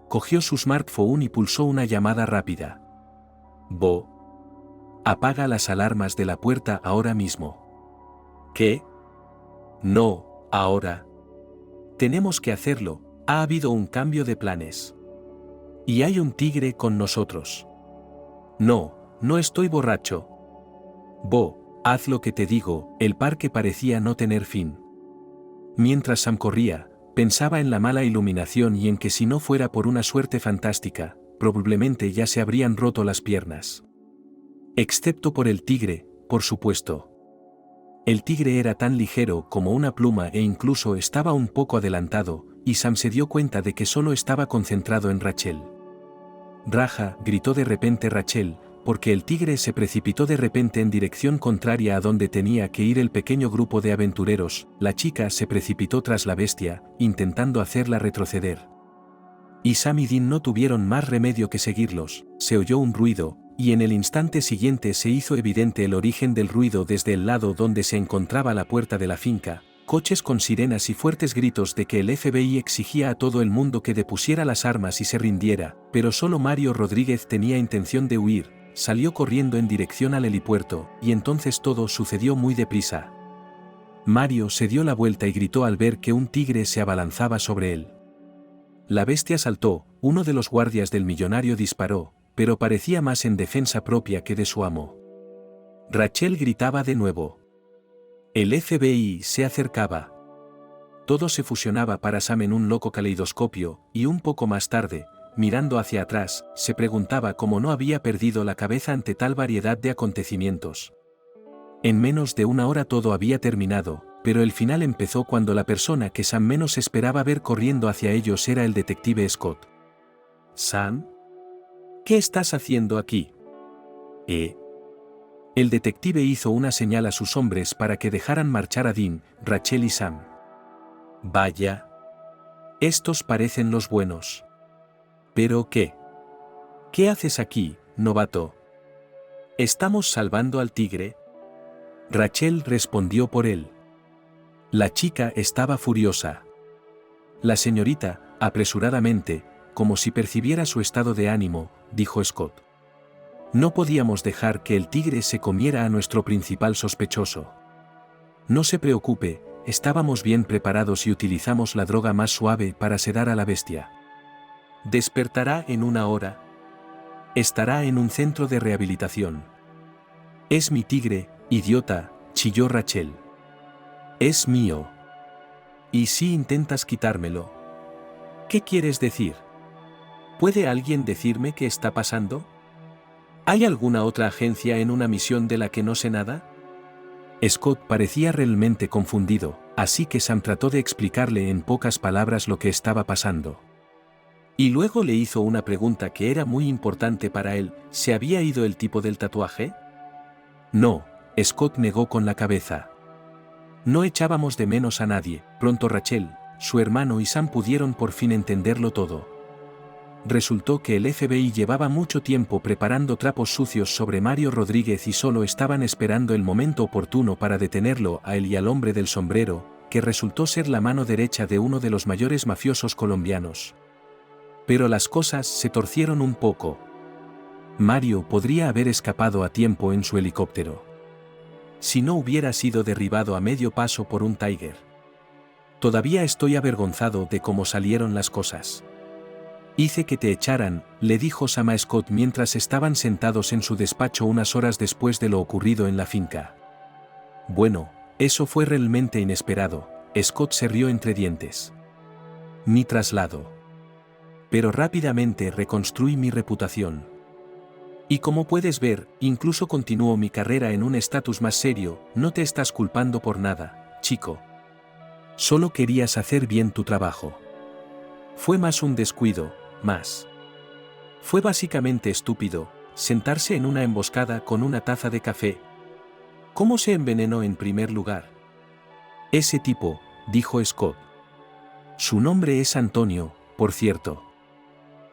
B: Cogió su smartphone y pulsó una llamada rápida. Bo. Apaga las alarmas de la puerta ahora mismo. ¿Qué? No, ahora. Tenemos que hacerlo, ha habido un cambio de planes. Y hay un tigre con nosotros. No, no estoy borracho. Bo, haz lo que te digo, el parque parecía no tener fin. Mientras Sam corría, pensaba en la mala iluminación y en que si no fuera por una suerte fantástica, probablemente ya se habrían roto las piernas. Excepto por el tigre, por supuesto. El tigre era tan ligero como una pluma e incluso estaba un poco adelantado, y Sam se dio cuenta de que solo estaba concentrado en Rachel. Raja, gritó de repente Rachel, porque el tigre se precipitó de repente en dirección contraria a donde tenía que ir el pequeño grupo de aventureros. La chica se precipitó tras la bestia, intentando hacerla retroceder. Y Sam y Dean no tuvieron más remedio que seguirlos. Se oyó un ruido, y en el instante siguiente se hizo evidente el origen del ruido desde el lado donde se encontraba la puerta de la finca. Coches con sirenas y fuertes gritos de que el FBI exigía a todo el mundo que depusiera las armas y se rindiera, pero solo Mario Rodríguez tenía intención de huir. Salió corriendo en dirección al helipuerto, y entonces todo sucedió muy deprisa. Mario se dio la vuelta y gritó al ver que un tigre se abalanzaba sobre él. La bestia saltó, uno de los guardias del millonario disparó, pero parecía más en defensa propia que de su amo. Rachel gritaba de nuevo. El FBI se acercaba. Todo se fusionaba para Sam en un loco caleidoscopio, y un poco más tarde, mirando hacia atrás, se preguntaba cómo no había perdido la cabeza ante tal variedad de acontecimientos. En menos de una hora todo había terminado, pero el final empezó cuando la persona que Sam menos esperaba ver corriendo hacia ellos era el detective Scott. «¿Sam? ¿Qué estás haciendo aquí?» El detective hizo una señal a sus hombres para que dejaran marchar a Dean, Rachel y Sam. «Vaya. Estos parecen los buenos. ¿Pero qué? ¿Qué haces aquí, novato?» «Estamos salvando al tigre». Rachel respondió por él. La chica estaba furiosa. «La señorita», apresuradamente, como si percibiera su estado de ánimo, dijo Scott. «No podíamos dejar que el tigre se comiera a nuestro principal sospechoso. No se preocupe, estábamos bien preparados y utilizamos la droga más suave para sedar a la bestia. Despertará en una hora. Estará en un centro de rehabilitación». «Es mi tigre, idiota», chilló Rachel. «Es mío. ¿Y si intentas quitármelo? ¿Qué quieres decir? ¿Puede alguien decirme qué está pasando? ¿Hay alguna otra agencia en una misión de la que no sé nada?» Scott parecía realmente confundido, así que Sam trató de explicarle en pocas palabras lo que estaba pasando. Y luego le hizo una pregunta que era muy importante para él: ¿se había ido el tipo del tatuaje? No, Scott negó con la cabeza. No echábamos de menos a nadie. Pronto Rachel, su hermano y Sam pudieron por fin entenderlo todo. Resultó que el FBI llevaba mucho tiempo preparando trapos sucios sobre Mario Rodríguez y solo estaban esperando el momento oportuno para detenerlo a él y al hombre del sombrero, que resultó ser la mano derecha de uno de los mayores mafiosos colombianos. Pero las cosas se torcieron un poco. Mario podría haber escapado a tiempo en su helicóptero. Si no hubiera sido derribado a medio paso por un Tiger. Todavía estoy avergonzado de cómo salieron las cosas. Hice que te echaran, le dijo Sam a Scott mientras estaban sentados en su despacho unas horas después de lo ocurrido en la finca. Bueno, eso fue realmente inesperado, Scott se rió entre dientes. Mi traslado. Pero rápidamente reconstruí mi reputación. Y como puedes ver, incluso continúo mi carrera en un estatus más serio, no te estás culpando por nada, chico. Solo querías hacer bien tu trabajo. Fue más un descuido, más. Fue básicamente estúpido, sentarse en una emboscada con una taza de café. ¿Cómo se envenenó en primer lugar? Ese tipo, dijo Scott. Su nombre es Antonio, por cierto.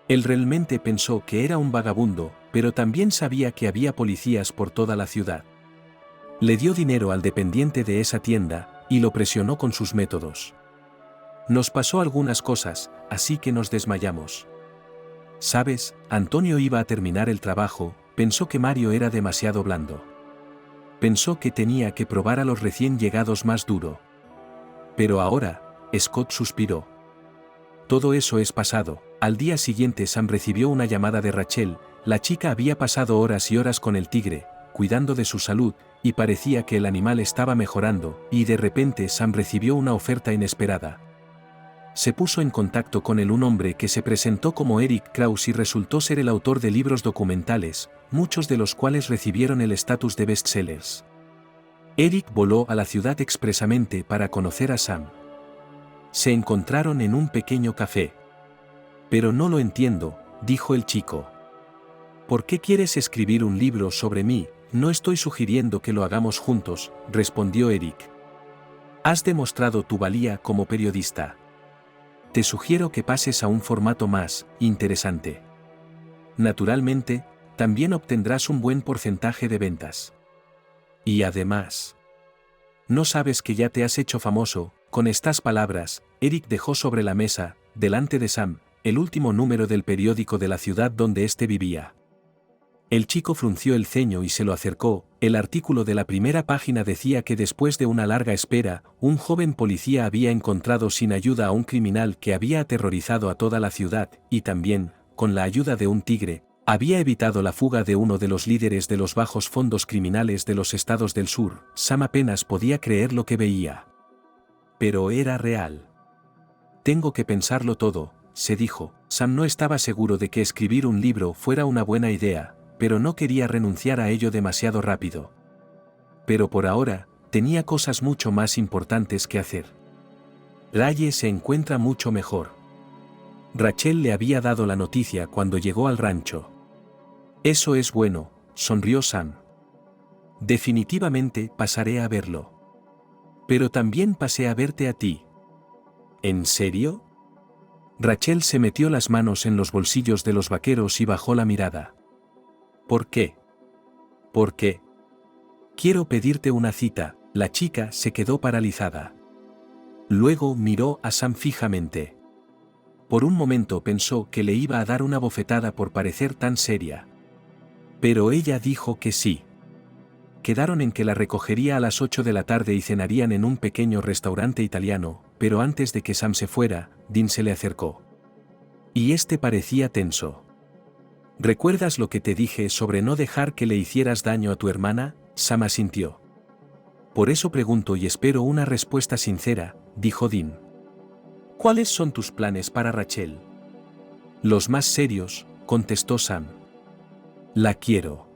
B: Él realmente pensó que era un vagabundo, pero también sabía que había policías por toda la ciudad. Le dio dinero al dependiente de esa tienda, y lo presionó con sus métodos. Nos pasó algunas cosas, así que nos desmayamos. ¿Sabes? Antonio iba a terminar el trabajo, pensó que Mario era demasiado blando. Pensó que tenía que probar a los recién llegados más duro. Pero ahora, Scott suspiró. Todo eso es pasado. Al día siguiente Sam recibió una llamada de Rachel, la chica había pasado horas y horas con el tigre, cuidando de su salud, y parecía que el animal estaba mejorando, y de repente Sam recibió una oferta inesperada. Se puso en contacto con un hombre que se presentó como Eric Krause y resultó ser el autor de libros documentales, muchos de los cuales recibieron el estatus de bestsellers. Eric voló a la ciudad expresamente para conocer a Sam. Se encontraron en un pequeño café. Pero no lo entiendo, dijo el chico. ¿Por qué quieres escribir un libro sobre mí? No estoy sugiriendo que lo hagamos juntos, respondió Eric. Has demostrado tu valía como periodista. Te sugiero que pases a un formato más interesante. Naturalmente, también obtendrás un buen porcentaje de ventas. Y además, ¿no sabes que ya te has hecho famoso? Con estas palabras, Eric dejó sobre la mesa, delante de Sam, el último número del periódico de la ciudad donde éste vivía. El chico frunció el ceño y se lo acercó. El artículo de la primera página decía que después de una larga espera, un joven policía había encontrado sin ayuda a un criminal que había aterrorizado a toda la ciudad, y también, con la ayuda de un tigre, había evitado la fuga de uno de los líderes de los bajos fondos criminales de los estados del sur. Sam apenas podía creer lo que veía. Pero era real. Tengo que pensarlo todo, se dijo. Sam no estaba seguro de que escribir un libro fuera una buena idea, pero no quería renunciar a ello demasiado rápido. Pero por ahora, tenía cosas mucho más importantes que hacer. Raye se encuentra mucho mejor. Rachel le había dado la noticia cuando llegó al rancho. Eso es bueno, sonrió Sam. Definitivamente pasaré a verlo. Pero también pasé a verte a ti. ¿En serio? Rachel se metió las manos en los bolsillos de los vaqueros y bajó la mirada. ¿Por qué? ¿Por qué? Quiero pedirte una cita. La chica se quedó paralizada. Luego miró a Sam fijamente. Por un momento pensó que le iba a dar una bofetada por parecer tan seria. Pero ella dijo que sí. Quedaron en que la recogería a las 8 de la tarde y cenarían en un pequeño restaurante italiano, pero antes de que Sam se fuera, Dean se le acercó. Y este parecía tenso. ¿Recuerdas lo que te dije sobre no dejar que le hicieras daño a tu hermana? Sam asintió. Por eso pregunto y espero una respuesta sincera, dijo Dean. ¿Cuáles son tus planes para Rachel? Los más serios, contestó Sam. La quiero.